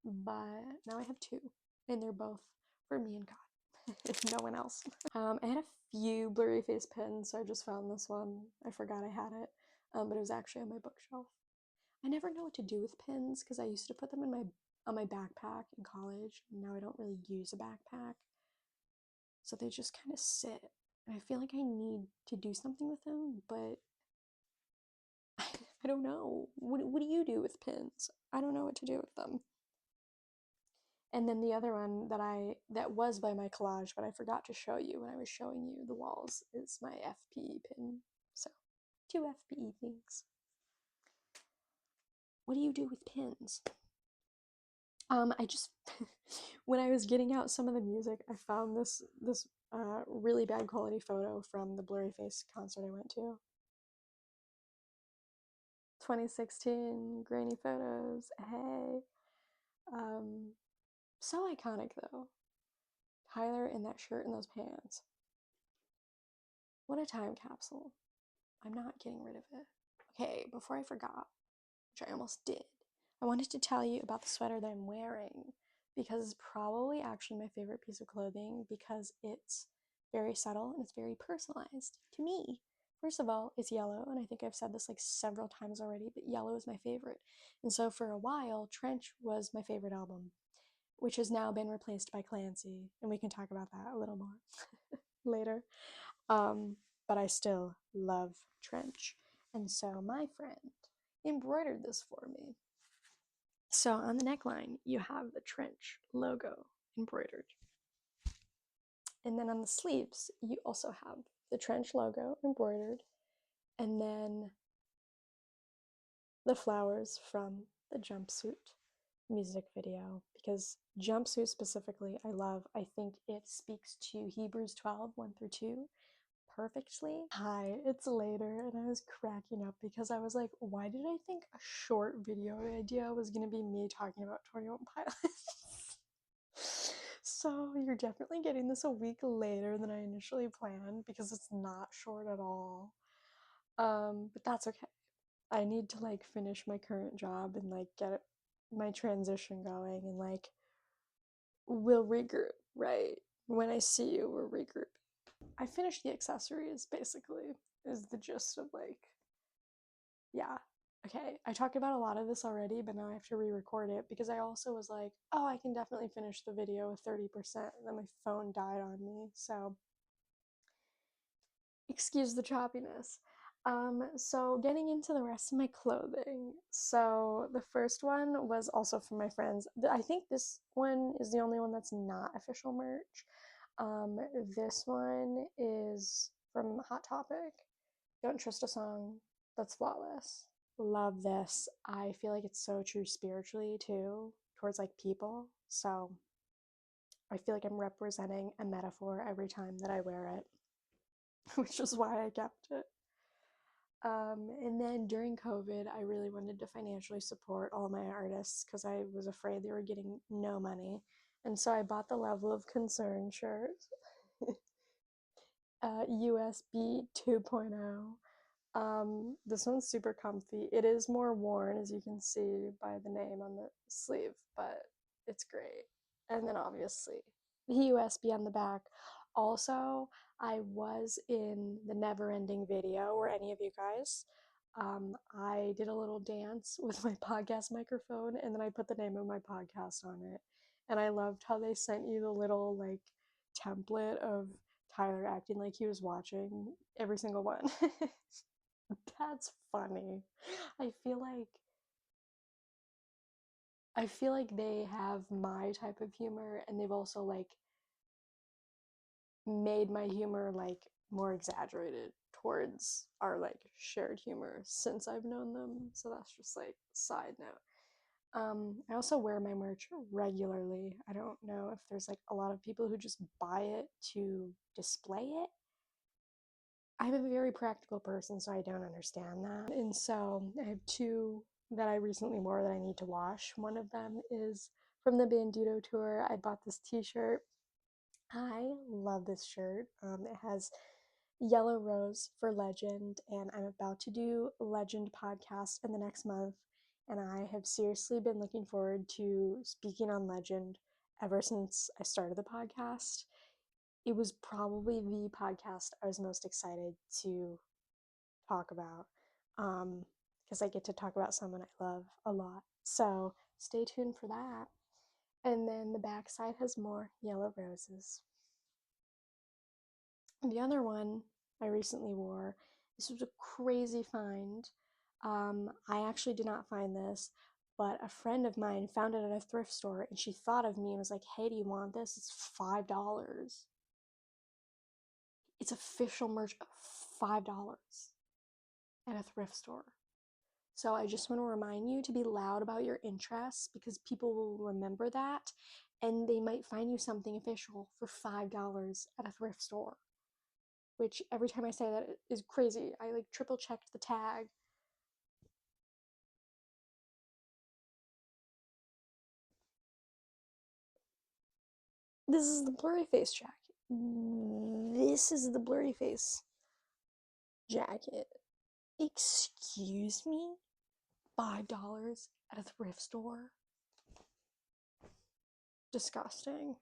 But now I have two, and they're both for me and God. No one else. I had a few blurry face pins, so I just found this one. I forgot I had it, but it was actually on my bookshelf. I never know what to do with pins because I used to put them in on my backpack in college, and now I don't really use a backpack, so they just kind of sit. And I feel like I need to do something with them, but I don't know. What do you do with pins? I don't know what to do with them. And then the other one that was by my collage, but I forgot to show you when I was showing you the walls, is my FPE pin. So, two FPE things. What do you do with pins? I just when I was getting out some of the music, I found this really bad quality photo from the Blurry Face concert I went to. 2016 grainy photos. Hey. So iconic though. Tyler in that shirt and those pants. What a time capsule. I'm not getting rid of it. Okay, before I forgot, which I almost did, I wanted to tell you about the sweater that I'm wearing because it's probably actually my favorite piece of clothing because it's very subtle and it's very personalized to me. First of all, it's yellow, and I think I've said this like several times already, but yellow is my favorite. And so for a while, Trench was my favorite album, which has now been replaced by Clancy, and we can talk about that a little more later. But I still love Trench. And so my friend embroidered this for me. So on the neckline, you have the Trench logo embroidered. And then on the sleeves, you also have the Trench logo embroidered, and then the flowers from the jumpsuit music video, because jumpsuit specifically I love. I think it speaks to Hebrews 12, 1 through 2 perfectly. Hi, it's later, and I was cracking up because I was like, why did I think a short video idea was gonna be me talking about 21 Pilots? So you're definitely getting this a week later than I initially planned because it's not short at all. But that's okay. I need to like finish my current job and like get my transition going, and like we'll regroup, right? When I see you, we'll regroup. I finished the accessories, basically, is the gist of like, yeah. Okay, I talked about a lot of this already, but now I have to re-record it because I also was like, oh, I can definitely finish the video with 30%, and then my phone died on me, so excuse the choppiness. So getting into the rest of my clothing. So the first one was also from my friends. I think this one is the only one that's not official merch. This one is from Hot Topic. Don't trust a song that's flawless. Love this. I feel like it's so true spiritually too, towards like people. So I feel like I'm representing a metaphor every time that I wear it, which is why I kept it. And then during COVID, I really wanted to financially support all my artists because I was afraid they were getting no money. And so I bought the Level of Concern shirt, USB 2.0. This one's super comfy. It is more worn, as you can see by the name on the sleeve, but it's great. And then obviously the USB on the back. Also, I was in the Never Ending video, or any of you guys. I did a little dance with my podcast microphone, and then I put the name of my podcast on it. And I loved how they sent you the little like template of Tyler acting like he was watching every single one. That's funny. I feel like I feel like they have my type of humor, and they've also like made my humor like more exaggerated towards our like shared humor since I've known them. So that's just like side note. I also wear my merch regularly. I don't know if there's like a lot of people who just buy it to display it. I'm a very practical person, so I don't understand that. And so I have two that I recently wore that I need to wash. One of them is from the Bandito tour. I bought this t-shirt. I love this shirt. It has yellow rose for Legend, and I'm about to do Legend podcast in the next month. And I have seriously been looking forward to speaking on Legend ever since I started the podcast. It was probably the podcast I was most excited to talk about because I get to talk about someone I love a lot. So stay tuned for that. And then the backside has more yellow roses. The other one I recently wore, this was a crazy find. I actually did not find this, but a friend of mine found it at a thrift store, and she thought of me and was like, hey, do you want this? It's $5. It's official merch of $5 at a thrift store. So I just want to remind you to be loud about your interests because people will remember that and they might find you something official for $5 at a thrift store. Which every time I say that is crazy. I like triple checked the tag. This is the blurry face jacket. This is the blurry face jacket. Excuse me? $5 at a thrift store? Disgusting.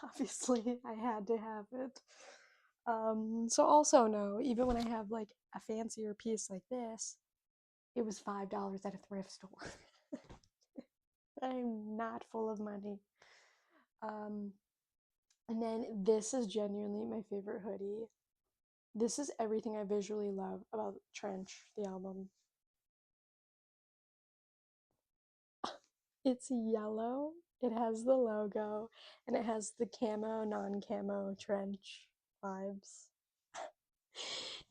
Obviously, I had to have it. So also no, even when I have like a fancier piece like this, it was $5 at a thrift store. I'm not full of money. Um, and then this is genuinely my favorite hoodie. This is everything I visually love about Trench, the album. It's yellow, it has the logo, and it has the camo, non-camo Trench vibes.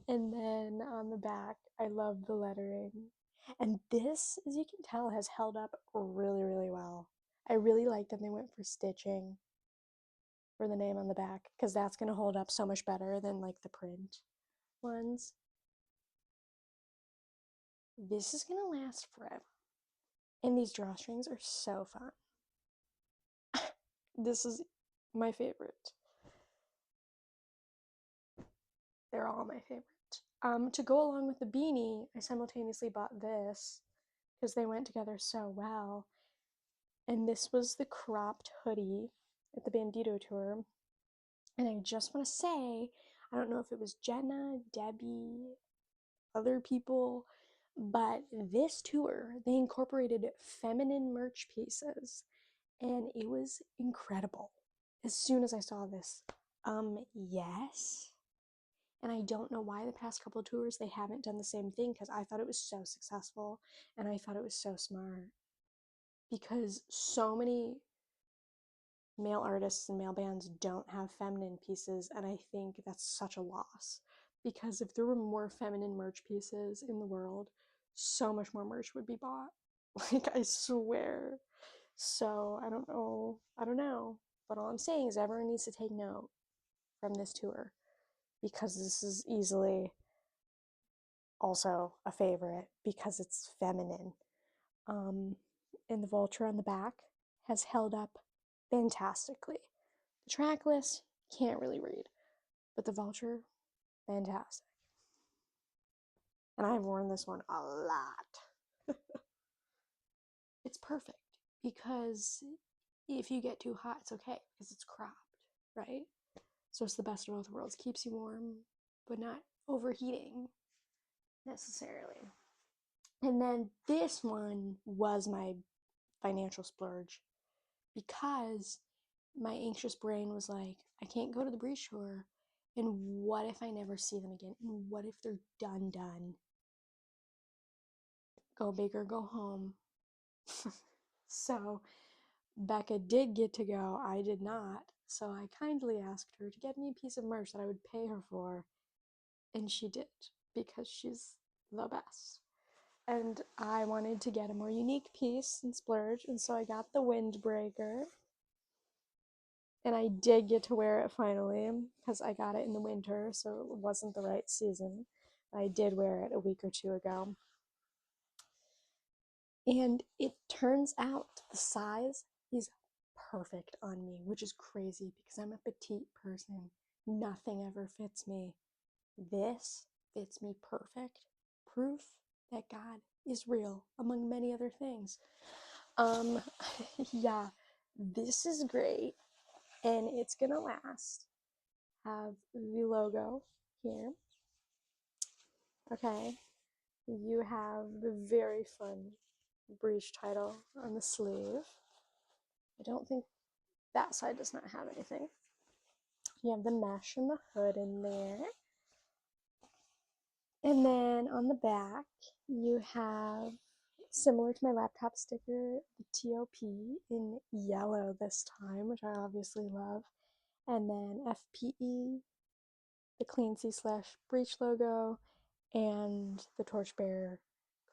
And then on the back, I love the lettering. And this, as you can tell, has held up really, really well. I really like that they went for stitching for the name on the back because that's going to hold up so much better than like the print ones. This is going to last forever. And these drawstrings are so fun. This is my favorite. They're all my favorite. To go along with the beanie, I simultaneously bought this because they went together so well. And this was the cropped hoodie at the Bandito tour. And I just want to say, I don't know if it was Jenna, Debbie, other people, but this tour, they incorporated feminine merch pieces, and it was incredible. As soon as I saw this, yes. And I don't know why the past couple of tours they haven't done the same thing because I thought it was so successful and I thought it was so smart. Because so many male artists and male bands don't have feminine pieces, and I think that's such a loss. Because if there were more feminine merch pieces in the world, so much more merch would be bought. Like, I swear. So I don't know. But all I'm saying is everyone needs to take note from this tour because this is easily also a favorite because it's feminine. Um, and the vulture on the back has held up fantastically. The track list, can't really read, but the vulture, fantastic. And I've worn this one a lot. It's perfect because if you get too hot, it's okay because it's cropped, right? So it's the best of both worlds. Keeps you warm, but not overheating necessarily. And then this one was my financial splurge because my anxious brain was like, I can't go to the breeze shore. And what if I never see them again? And what if they're done? Go big or go home. So Becca did get to go. I did not. So I kindly asked her to get me a piece of merch that I would pay her for. And she did because she's the best. And I wanted to get a more unique piece and splurge. And so I got the windbreaker. And I did get to wear it finally because I got it in the winter, so it wasn't the right season. I did wear it a week or two ago. And it turns out the size is perfect on me, which is crazy because I'm a petite person. Nothing ever fits me. This fits me perfect. Proof that God is real, among many other things. Yeah, this is great. And it's gonna last. Have the logo here. Okay, you have the very fun breech title on the sleeve. I don't think that side does not have anything. You have the mesh and the hood in there. And then on the back, you have, similar to my laptop sticker, the TOP in yellow this time, which I obviously love. And then FPE, the Clancy / breech logo, and the Torchbearer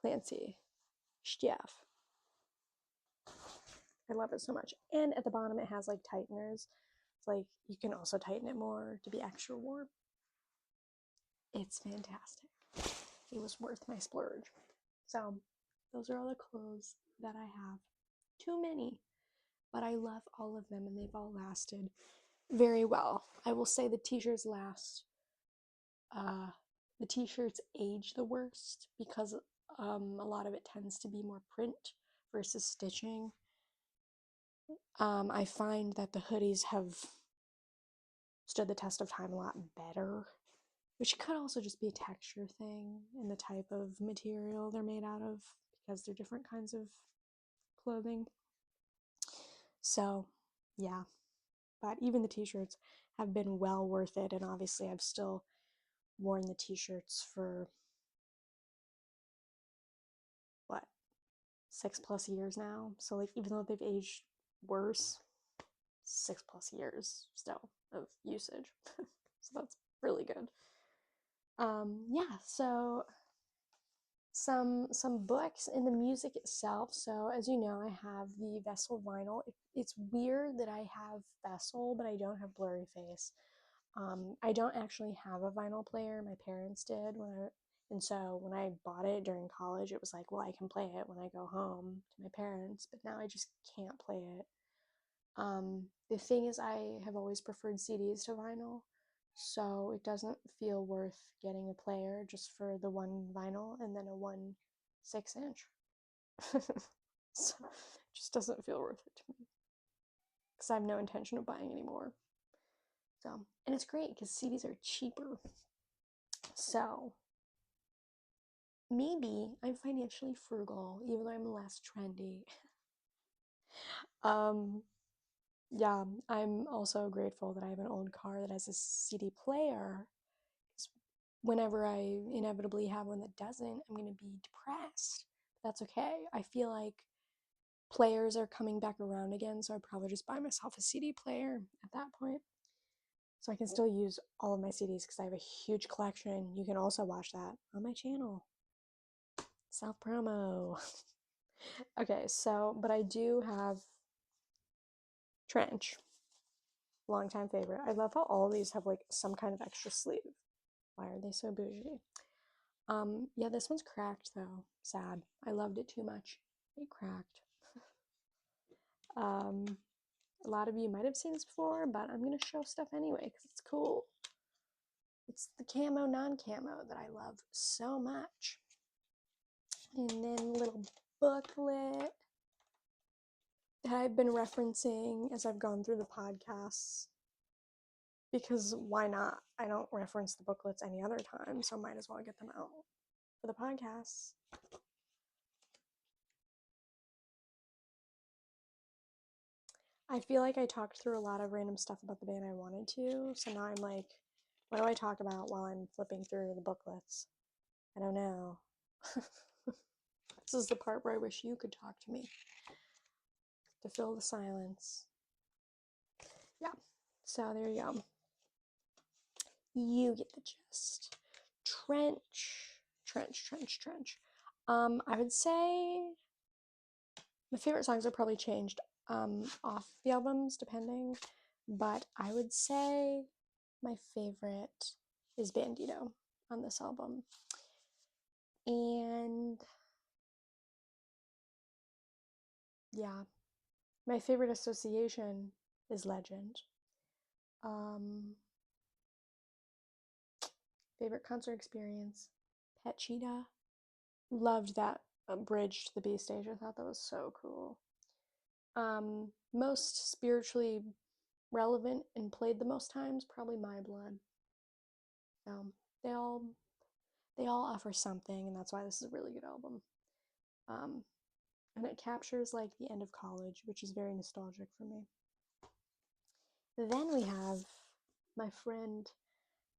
Clancy Stief. I love it so much. And at the bottom it has like tighteners. It's like you can also tighten it more to be extra warm. It's fantastic. It was worth my splurge. So those are all the clothes that I have. Too many, but I love all of them and they've all lasted very well. I will say the t-shirts last. The t-shirts age the worst because a lot of it tends to be more print versus stitching. I find that the hoodies have stood the test of time a lot better, which could also just be a texture thing and the type of material they're made out of because they're different kinds of clothing. So, yeah. But even the t-shirts have been well worth it, and obviously I've still worn the t-shirts for what, 6+ years now. So like even though they've aged worse, 6+ years still of usage. So that's really good. Yeah, so some books in the music itself. So as you know, I have the Vessel vinyl. It's weird that I have Vessel, but I don't have Blurry Face. I don't actually have a vinyl player. My parents did and so when I bought it during college, it was like, well, I can play it when I go home to my parents, but now I just can't play it. The thing is, I have always preferred CDs to vinyl, so it doesn't feel worth getting a player just for the one vinyl and then a 1/6". So it just doesn't feel worth it to me because I have no intention of buying any more. So, and it's great because CDs are cheaper. So maybe I'm financially frugal, even though I'm less trendy. Yeah, I'm also grateful that I have an old car that has a CD player. Whenever I inevitably have one that doesn't, I'm going to be depressed. That's okay. I feel like players are coming back around again, so I'd probably just buy myself a CD player at that point. So I can still use all of my CDs because I have a huge collection. You can also watch that on my channel. Self promo. Okay, so, but I do have trench. Longtime favorite. I love how all of these have like some kind of extra sleeve. Why are they so bougie? Yeah, this one's cracked though. Sad. I loved it too much. It cracked. A lot of you might have seen this before, but I'm gonna show stuff anyway because it's cool. It's the camo, non-camo that I love so much. And then a little booklet that I've been referencing as I've gone through the podcasts. Because why not? I don't reference the booklets any other time, so might as well get them out for the podcasts. I feel like I talked through a lot of random stuff about the band I wanted to, so now I'm like, what do I talk about while I'm flipping through the booklets? I don't know. This is the part where I wish you could talk to me to fill the silence. Yeah, so there you go. You get the gist. Trench. I would say my favorite songs are probably changed off the albums depending, but I would say my favorite is Bandito on this album. And yeah, my favorite association is Legend. Favorite concert experience, Pet Cheetah. Loved that bridge to the B stage. I thought that was so cool. Most spiritually relevant and played the most times, probably My Blood. So they all offer something, and that's why this is a really good album. And it captures like the end of college, which is very nostalgic for me. Then we have my friend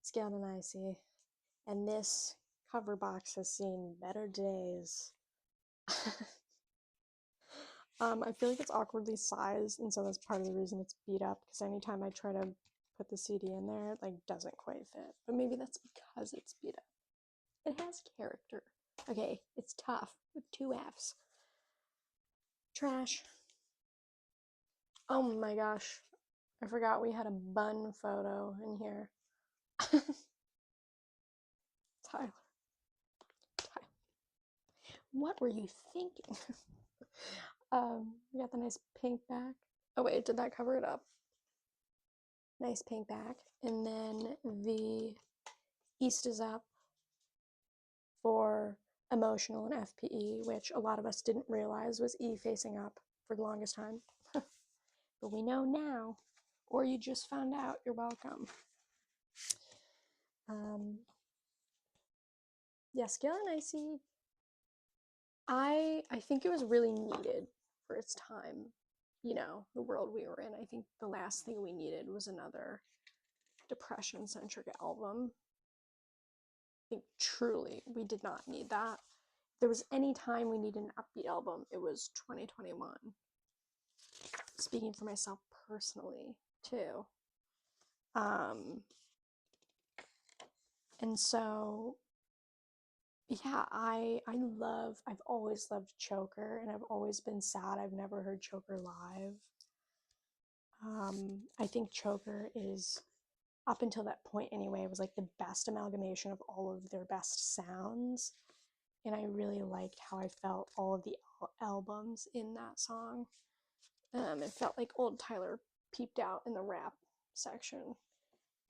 Scout and Icy, and this cover box has seen better days. I feel like it's awkwardly sized, and so that's part of the reason it's beat up, because anytime I try to put the CD in there, it like doesn't quite fit. But maybe that's because it's beat up. It has character. Okay, it's tough with 2 Fs. Trash. Oh my gosh. I forgot we had a bun photo in here. Tyler. What were you thinking? We got the nice pink back. Oh wait, did that cover it up? Nice pink back. And then the East is Up for emotional and FPE, which a lot of us didn't realize was E facing up for the longest time. But we know now, or you just found out, you're welcome. Yeah, Scale and Icy, I think it was really needed for its time. You know, the world we were in. I think the last thing we needed was another depression-centric album. I think truly we did not need that. If there was any time we needed an upbeat album, it was 2021. Speaking for myself personally, too. And so, yeah, I've always loved Choker, and I've always been sad I've never heard Choker live. I think Choker is, up until that point anyway, was like the best amalgamation of all of their best sounds. And I really liked how I felt all of the albums in that song. It felt like old Tyler peeped out in the rap section.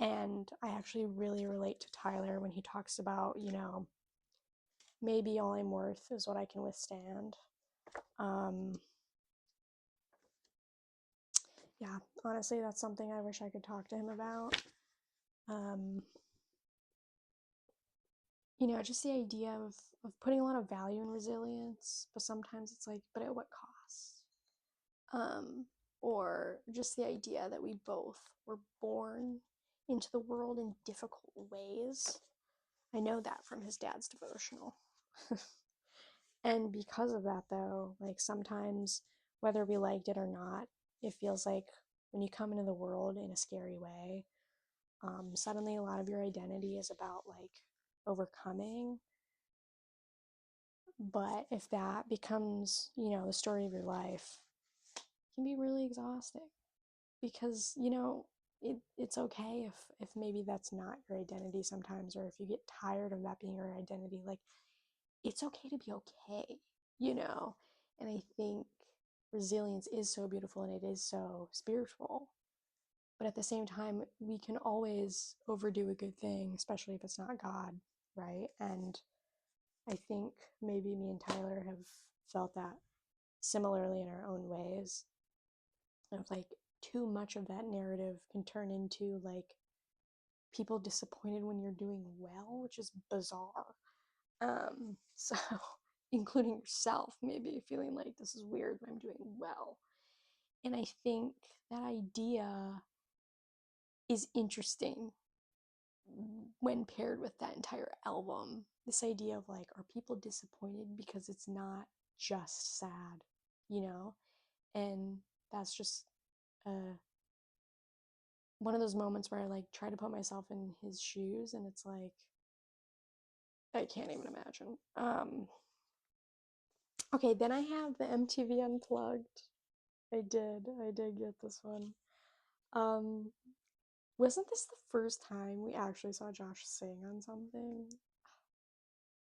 And I actually really relate to Tyler when he talks about, you know, maybe all I'm worth is what I can withstand. Yeah, honestly, that's something I wish I could talk to him about. You know, just the idea of putting a lot of value in resilience, but sometimes it's like, but at what cost? Or just the idea that we both were born into the world in difficult ways. I know that from his dad's devotional. And because of that, though, like sometimes, whether we liked it or not, it feels like when you come into the world in a scary way, suddenly a lot of your identity is about like overcoming. But if that becomes, you know, the story of your life, it can be really exhausting. because it's okay if maybe that's not your identity sometimes, or if you get tired of that being your identity. Like, it's okay to be okay, you know? And I think resilience is so beautiful and it is so spiritual. But at the same time, we can always overdo a good thing, especially if it's not God, right? And I think maybe me and Tyler have felt that similarly in our own ways. Of like, too much of that narrative can turn into like people disappointed when you're doing well, which is bizarre. So including yourself, maybe feeling like this is weird when I'm doing well. And I think that idea is interesting when paired with that entire album. This idea of like, are people disappointed because it's not just sad, you know? And that's just one of those moments where I like try to put myself in his shoes, and it's like, I can't even imagine. Okay, then I have the MTV Unplugged. I did get this one. Um, wasn't this the first time we actually saw Josh sing on something?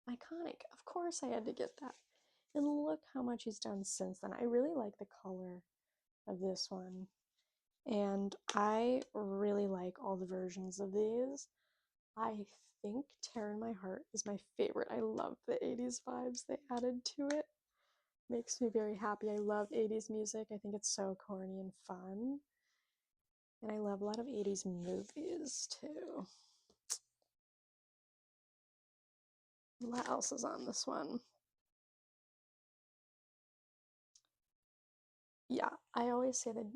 Iconic. Of course I had to get that. And look how much he's done since then. I really like the color of this one. And I really like all the versions of these. I think Tear in My Heart is my favorite. I love the 80s vibes they added to it. Makes me very happy. I love 80s music. I think it's so corny and fun. And I love a lot of 80s movies too. What else is on this one? Yeah, I always say that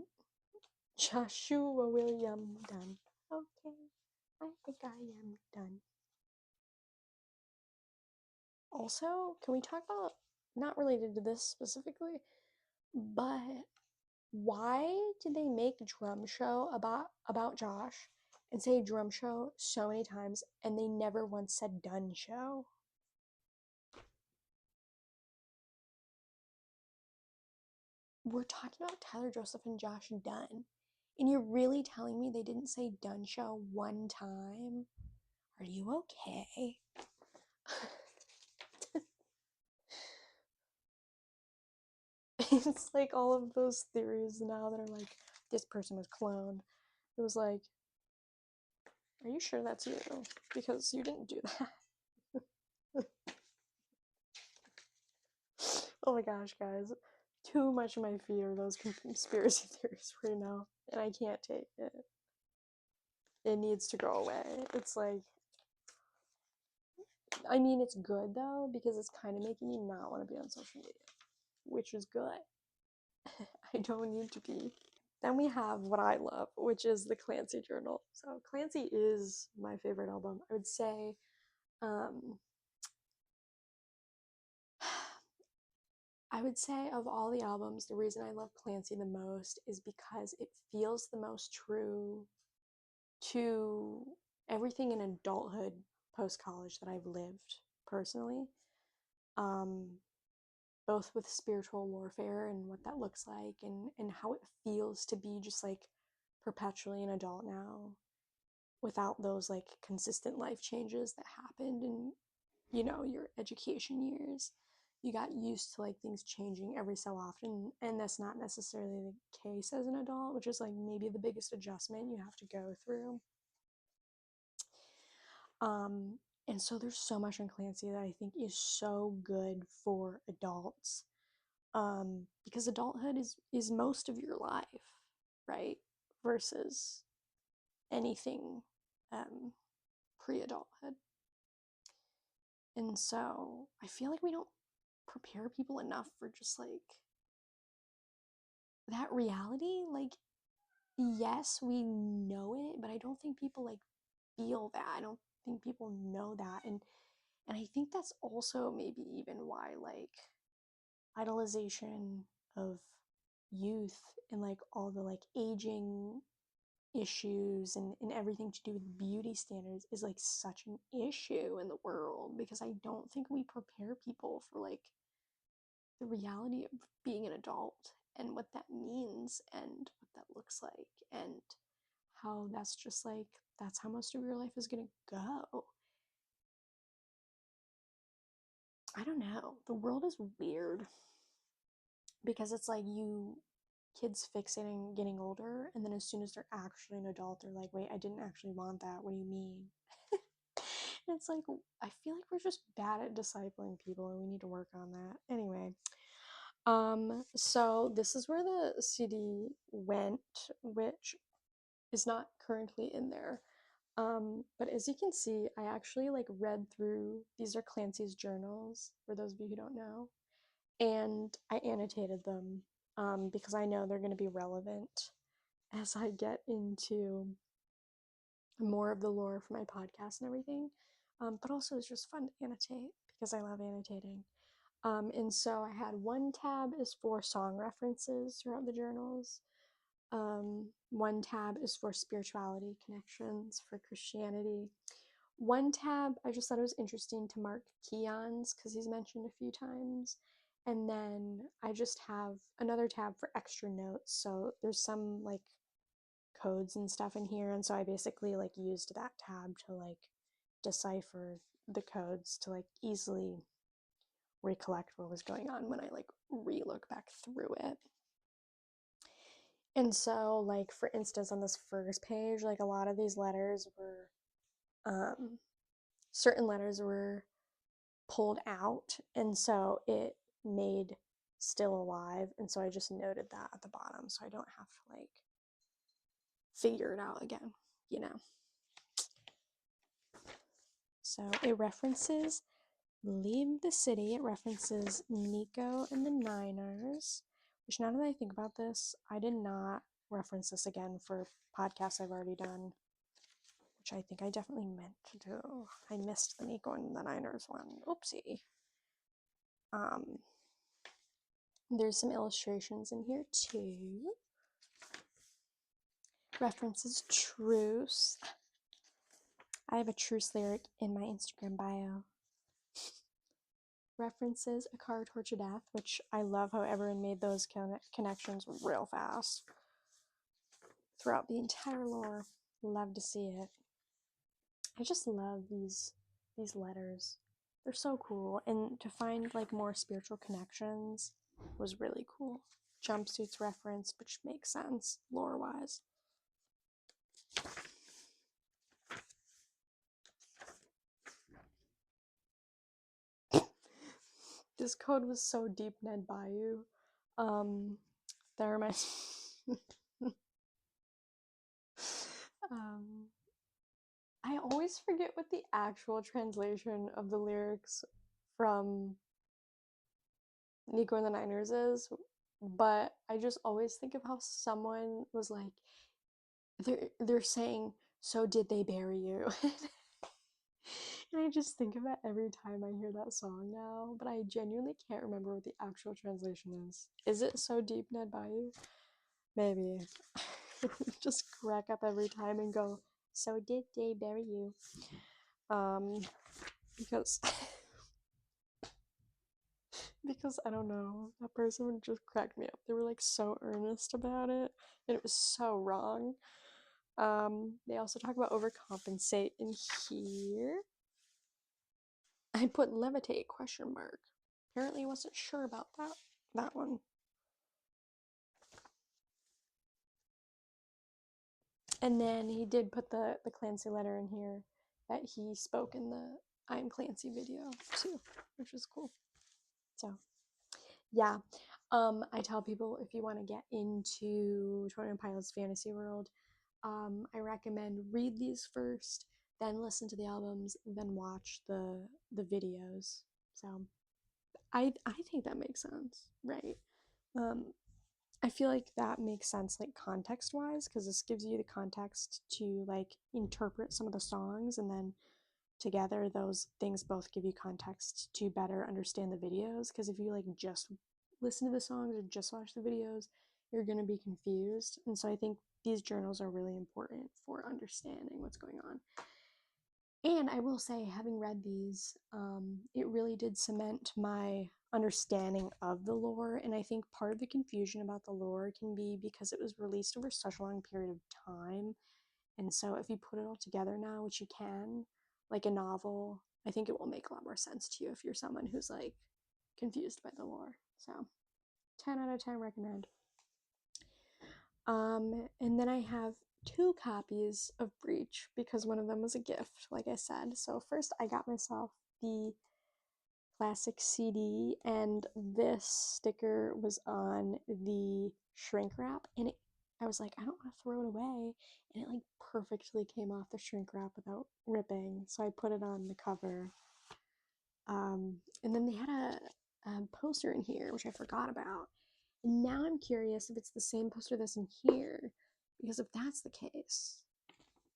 Joshua William done. Okay, I think I am done. Also, can we talk about, not related to this specifically, but why did they make Drum Show about Josh and say Drum Show so many times and they never once said Done Show? We're talking about Tyler Joseph and Josh Dunn, and you're really telling me they didn't say Done Show one time? Are you okay? It's like all of those theories now that are like, this person was cloned. It was like, are you sure that's you? Because you didn't do that. Oh my gosh, guys. Too much of my feet are those conspiracy theories right now, and I can't take it. It needs to go away. It's like, I mean, it's good though, because it's kind of making me not want to be on social media, which is good. I don't need to be. Then we have what I love, which is the Clancy Journal. So Clancy is my favorite album. I would say, um, of all the albums, the reason I love Clancy the most is because it feels the most true to everything in adulthood post college that I've lived personally. Um, both with spiritual warfare and what that looks like, and how it feels to be just like perpetually an adult now without those like consistent life changes that happened in your education years. You got used to like things changing every so often, and that's not necessarily the case as an adult, which is like maybe the biggest adjustment you have to go through. um and so there's so much in Clancy that I think is so good for adults, because adulthood is most of your life, right? Versus anything pre-adulthood. And so I feel like we don't prepare people enough for just like that reality. Like, yes, we know it, but I don't think people like feel that. I don't think people know that. And I think that's also maybe even why like idolization of youth and like all the like aging issues and everything to do with beauty standards is like such an issue in the world, because I don't think we prepare people for like the reality of being an adult and what that means and what that looks like, and how that's just like, that's how most of your life is gonna go. I don't know. The world is weird because it's like you kids fixating getting older, and then as soon as they're actually an adult, they're like, wait, I didn't actually want that. What do you mean? It's like, I feel like we're just bad at discipling people and we need to work on that. Anyway, so this is where the CD went, which is not currently in there. But as you can see, I actually like read through, these are Clancy's journals, for those of you who don't know, and I annotated them because I know they're going to be relevant as I get into more of the lore for my podcast and everything. But also it's just fun to annotate because I love annotating. And so I had one tab is for song references throughout the journals. One tab is for spirituality connections for Christianity. One tab, I just thought it was interesting to mark Keon's because he's mentioned a few times. And then I just have another tab for extra notes. So there's some like codes and stuff in here. And so I basically like used that tab to like decipher the codes to like easily recollect what was going on when I like re-look back through it. And so, like, for instance, on this first page, like, a lot of these letters were, certain letters were pulled out, and so it made still alive, and so I just noted that at the bottom so I don't have to, like, figure it out again, you know? So it references Leave the City, it references Nico and the Niners, which now that I think about this, I did not reference this again for podcasts I've already done, which I think I definitely meant to do. I missed the Nico and the Niners one. Oopsie. There's some illustrations in here too. References truce. I have a truce lyric in my Instagram bio. References A Car Torture Death, which I love how everyone made those connections real fast throughout the entire lore. Love to see it. I just love these letters. They're so cool, and to find like more spiritual connections was really cool. Jumpsuits reference, which makes sense lore wise. This code was so deep, Ned Bayou. That reminds I always forget what the actual translation of the lyrics from Nico and the Niners is, but I just always think of how someone was like, they're saying, so did they bury you? And I just think of that every time I hear that song now, but I genuinely can't remember what the actual translation is. Is it So Deep, Ned Bayou? Maybe. Just crack up every time and go, so did they bury you? Because because I don't know, that person would just crack me up. They were like so earnest about it, and it was so wrong. They also talk about overcompensate in here. I put levitate ? Apparently, I wasn't sure about that one. And then he did put the Clancy letter in here that he spoke in the I'm Clancy video too, which is cool. So yeah, I tell people if you want to get into 21 Pilots fantasy world, I recommend read these first, then listen to the albums, then watch the videos. So I think that makes sense, right? I feel like that makes sense, like context wise, because this gives you the context to like interpret some of the songs, and then together those things both give you context to better understand the videos. Because if you like just listen to the songs or just watch the videos, you're going to be confused. And so I think these journals are really important for understanding what's going on. And I will say, having read these, it really did cement my understanding of the lore. And I think part of the confusion about the lore can be because it was released over such a long period of time. And so if you put it all together now, which you can, like a novel, I think it will make a lot more sense to you if you're someone who's like confused by the lore. So 10 out of 10 recommend. And then I have 2 copies of Breach because one of them was a gift, like I said. So first I got myself the classic CD, and this sticker was on the shrink wrap, and I was like, I don't want to throw it away, and it like perfectly came off the shrink wrap without ripping, so I put it on the cover. And then they had a poster in here, which I forgot about. And now I'm curious if it's the same poster that's in here, because if that's the case,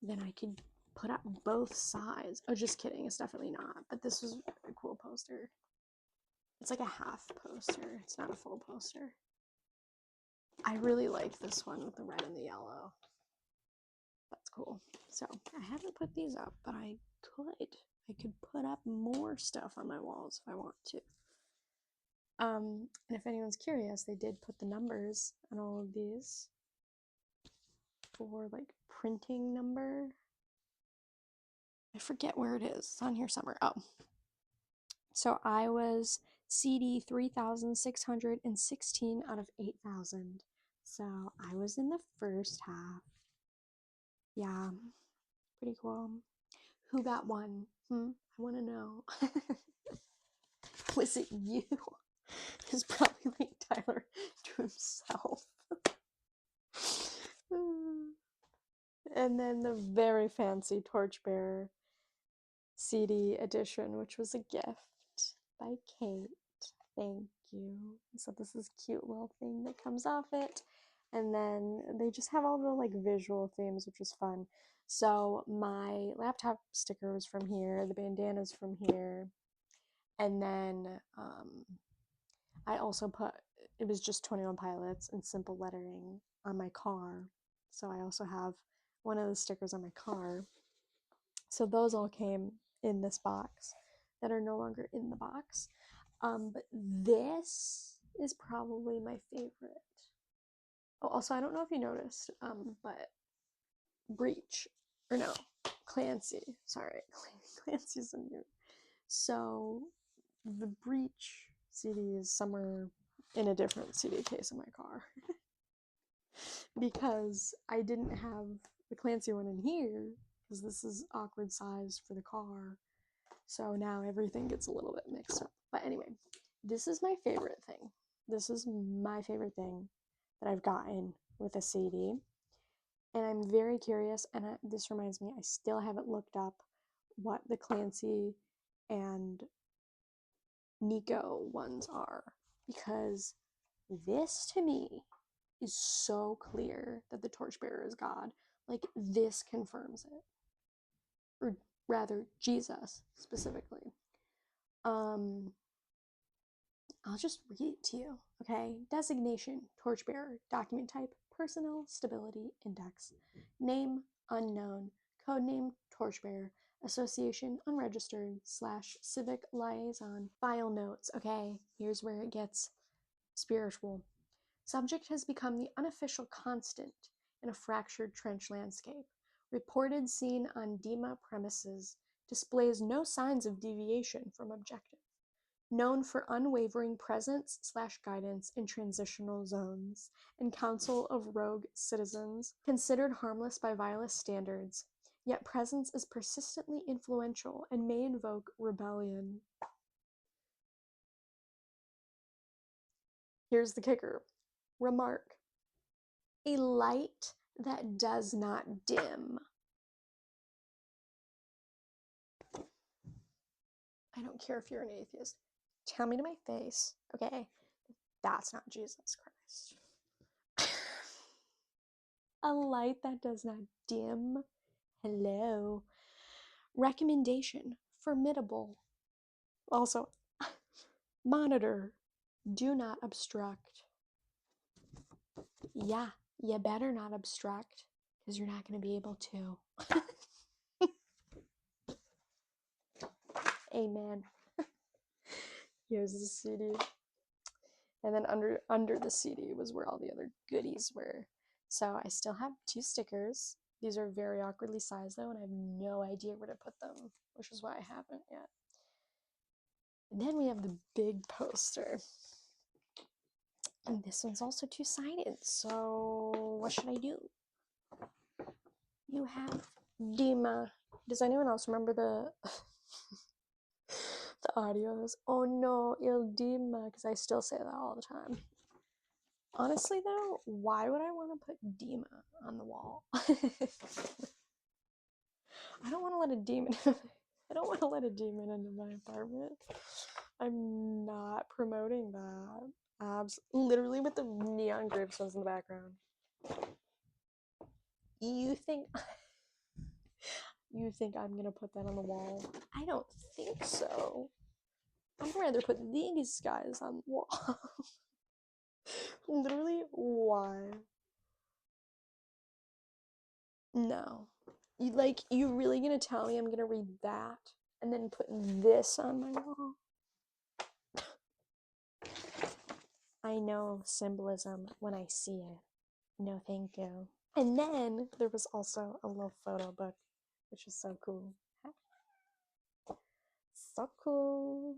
then I could put up both sides. Oh, just kidding, it's definitely not, but this was a cool poster. It's like a half poster, it's not a full poster. I really like this one with the red and the yellow. That's cool. So I haven't put these up, but I could put up more stuff on my walls if I want to. And if anyone's curious, they did put the numbers on all of these for like printing number. I forget where it is. It's on here somewhere. Oh. So I was CD 3,616 out of 8,000. So I was in the first half. Yeah, pretty cool. Who got one? I want to know. Was it you? It's probably like Tyler to himself. And then the very fancy Torchbearer CD edition, which was a gift by Kate. Thank you. So this is a cute little thing that comes off it. And then they just have all the like visual themes, which is fun. So my laptop sticker was from here, the bandana's from here, and then I also put, it was just 21 Pilots in simple lettering on my car. So I also have one of the stickers on my car. So those all came in this box that are no longer in the box. But this is probably my favorite. Oh, also, I don't know if you noticed, but Breach, or no, Clancy, sorry, Clancy's a new. So the Breach CD is somewhere in a different CD case in my car. Because I didn't have the Clancy one in here, because this is awkward size for the car. So now everything gets a little bit mixed up. But anyway, this is my favorite thing. This is my favorite thing that I've gotten with a CD. And I'm very curious, and this reminds me, I still haven't looked up what the Clancy and Nico ones are, because this to me is so clear that the Torchbearer is God. Like, this confirms it. Or rather, Jesus specifically. I'll just read it to you, okay? Designation, Torchbearer. Document type, Personal Stability Index. Name, unknown. Codename, Torchbearer. Association, unregistered, / civic liaison. File notes, okay? Here's where it gets spiritual. Subject has become the unofficial constant in a fractured trench landscape. Reported seen on DEMA premises. Displays no signs of deviation from objective. Known for unwavering presence / guidance in transitional zones and counsel of rogue citizens, considered harmless by vilest standards, yet presence is persistently influential and may invoke rebellion. Here's the kicker. Remark. A light that does not dim. I don't care if you're an atheist. Tell me to my face, okay? That's not Jesus Christ. A light that does not dim. Hello. Recommendation. Formidable. Also, monitor. Do not obstruct. Yeah, you better not obstruct, because you're not going to be able to. Amen. Here's the CD. And then under the CD was where all the other goodies were. So I still have 2 stickers. These are very awkwardly sized though, and I have no idea where to put them, which is why I haven't yet. And then we have the big poster. And this one's also 2-sided, so what should I do? You have Dima. Does anyone else remember the the audio? It was, oh no, Il Dima, because I still say that all the time. Honestly though, why would I want to put Dima on the wall? I don't want to let a demon I don't want to let a demon into my apartment. I'm not promoting that. Literally with the neon gravestones in the background. You think I'm gonna put that on the wall? I don't think so. I'd rather put these guys on the wall. Literally, why? No. You really gonna tell me I'm gonna read that and then put this on my wall? I know symbolism when I see it. No, thank you. And then there was also a little photo book, which is so cool. So cool.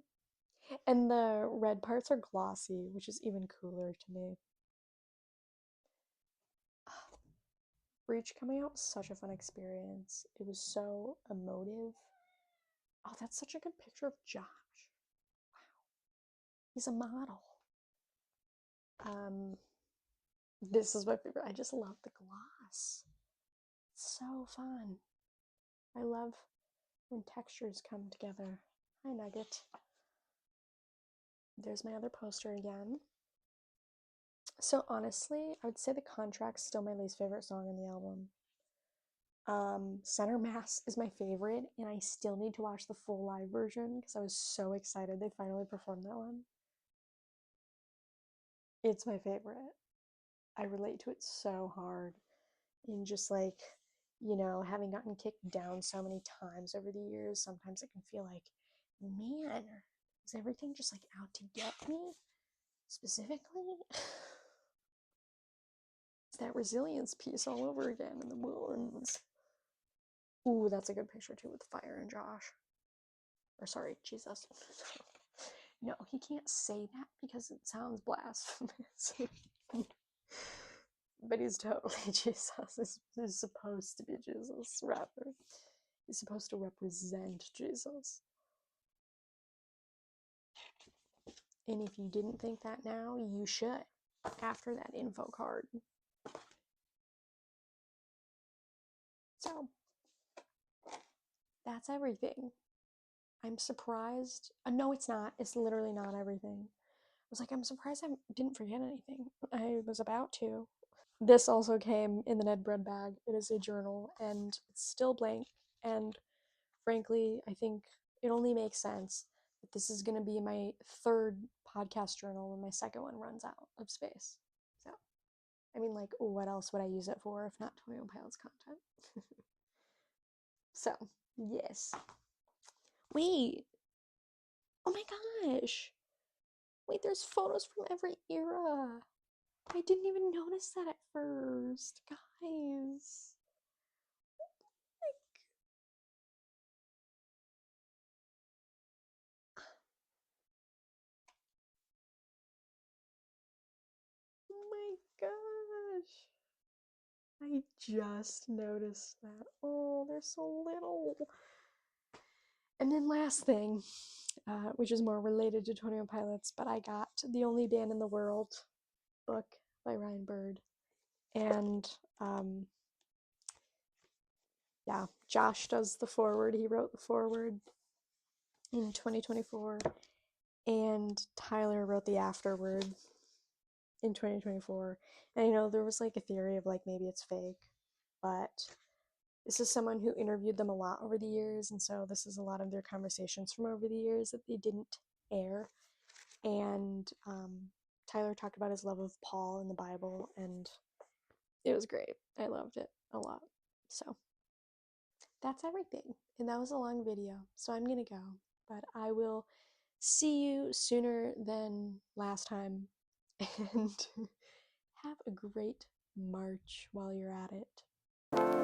And the red parts are glossy, which is even cooler to me. Breach coming out was such a fun experience. It was so emotive. Oh, that's such a good picture of Josh. Wow. He's a model. This is my favorite. I just love the gloss. It's so fun. I love when textures come together. Hi, Nugget. There's my other poster again. So honestly, I would say The Contract's still my least favorite song in the album. Center Mass is my favorite, and I still need to watch the full live version because I was so excited they finally performed that one. It's my favorite. I relate to it so hard. And just like, having gotten kicked down so many times over the years, sometimes it can feel like, man, is everything just like out to get me? Specifically? It's that resilience piece all over again in the wounds. Ooh, that's a good picture too with Fire and Josh. Or sorry, Jesus. No, he can't say that because it sounds blasphemous. But he's totally Jesus. He's supposed to be Jesus, rather. He's supposed to represent Jesus. And if you didn't think that now, you should, after that info card. So, that's everything. I'm surprised. No, it's not. It's literally not everything. I was like, I'm surprised I didn't forget anything. I was about to. This also came in the Ned Bread bag. It is a journal, and it's still blank. And frankly, I think it only makes sense that this is going to be my 3rd podcast journal when my 2nd one runs out of space. So, I mean, like, what else would I use it for if not 21 Pilots content? So, yes. Wait. Oh my gosh. Wait, there's photos from every era. I didn't even notice that at first. Guys. Oh my gosh. I just noticed that. Oh, they're so little. And then last thing, which is more related to 21 Pilots, but I got The Only Band in the World book by Ryan Bird. And yeah, Josh does the foreword. He wrote the foreword in 2024. And Tyler wrote the afterword in 2024. And there was like a theory of like maybe it's fake, but this is someone who interviewed them a lot over the years, and so this is a lot of their conversations from over the years that they didn't air. And Tyler talked about his love of Paul in the Bible, and it was great. I loved it a lot. So that's everything. And that was a long video, so I'm gonna go. But I will see you sooner than last time, and have a great March while you're at it.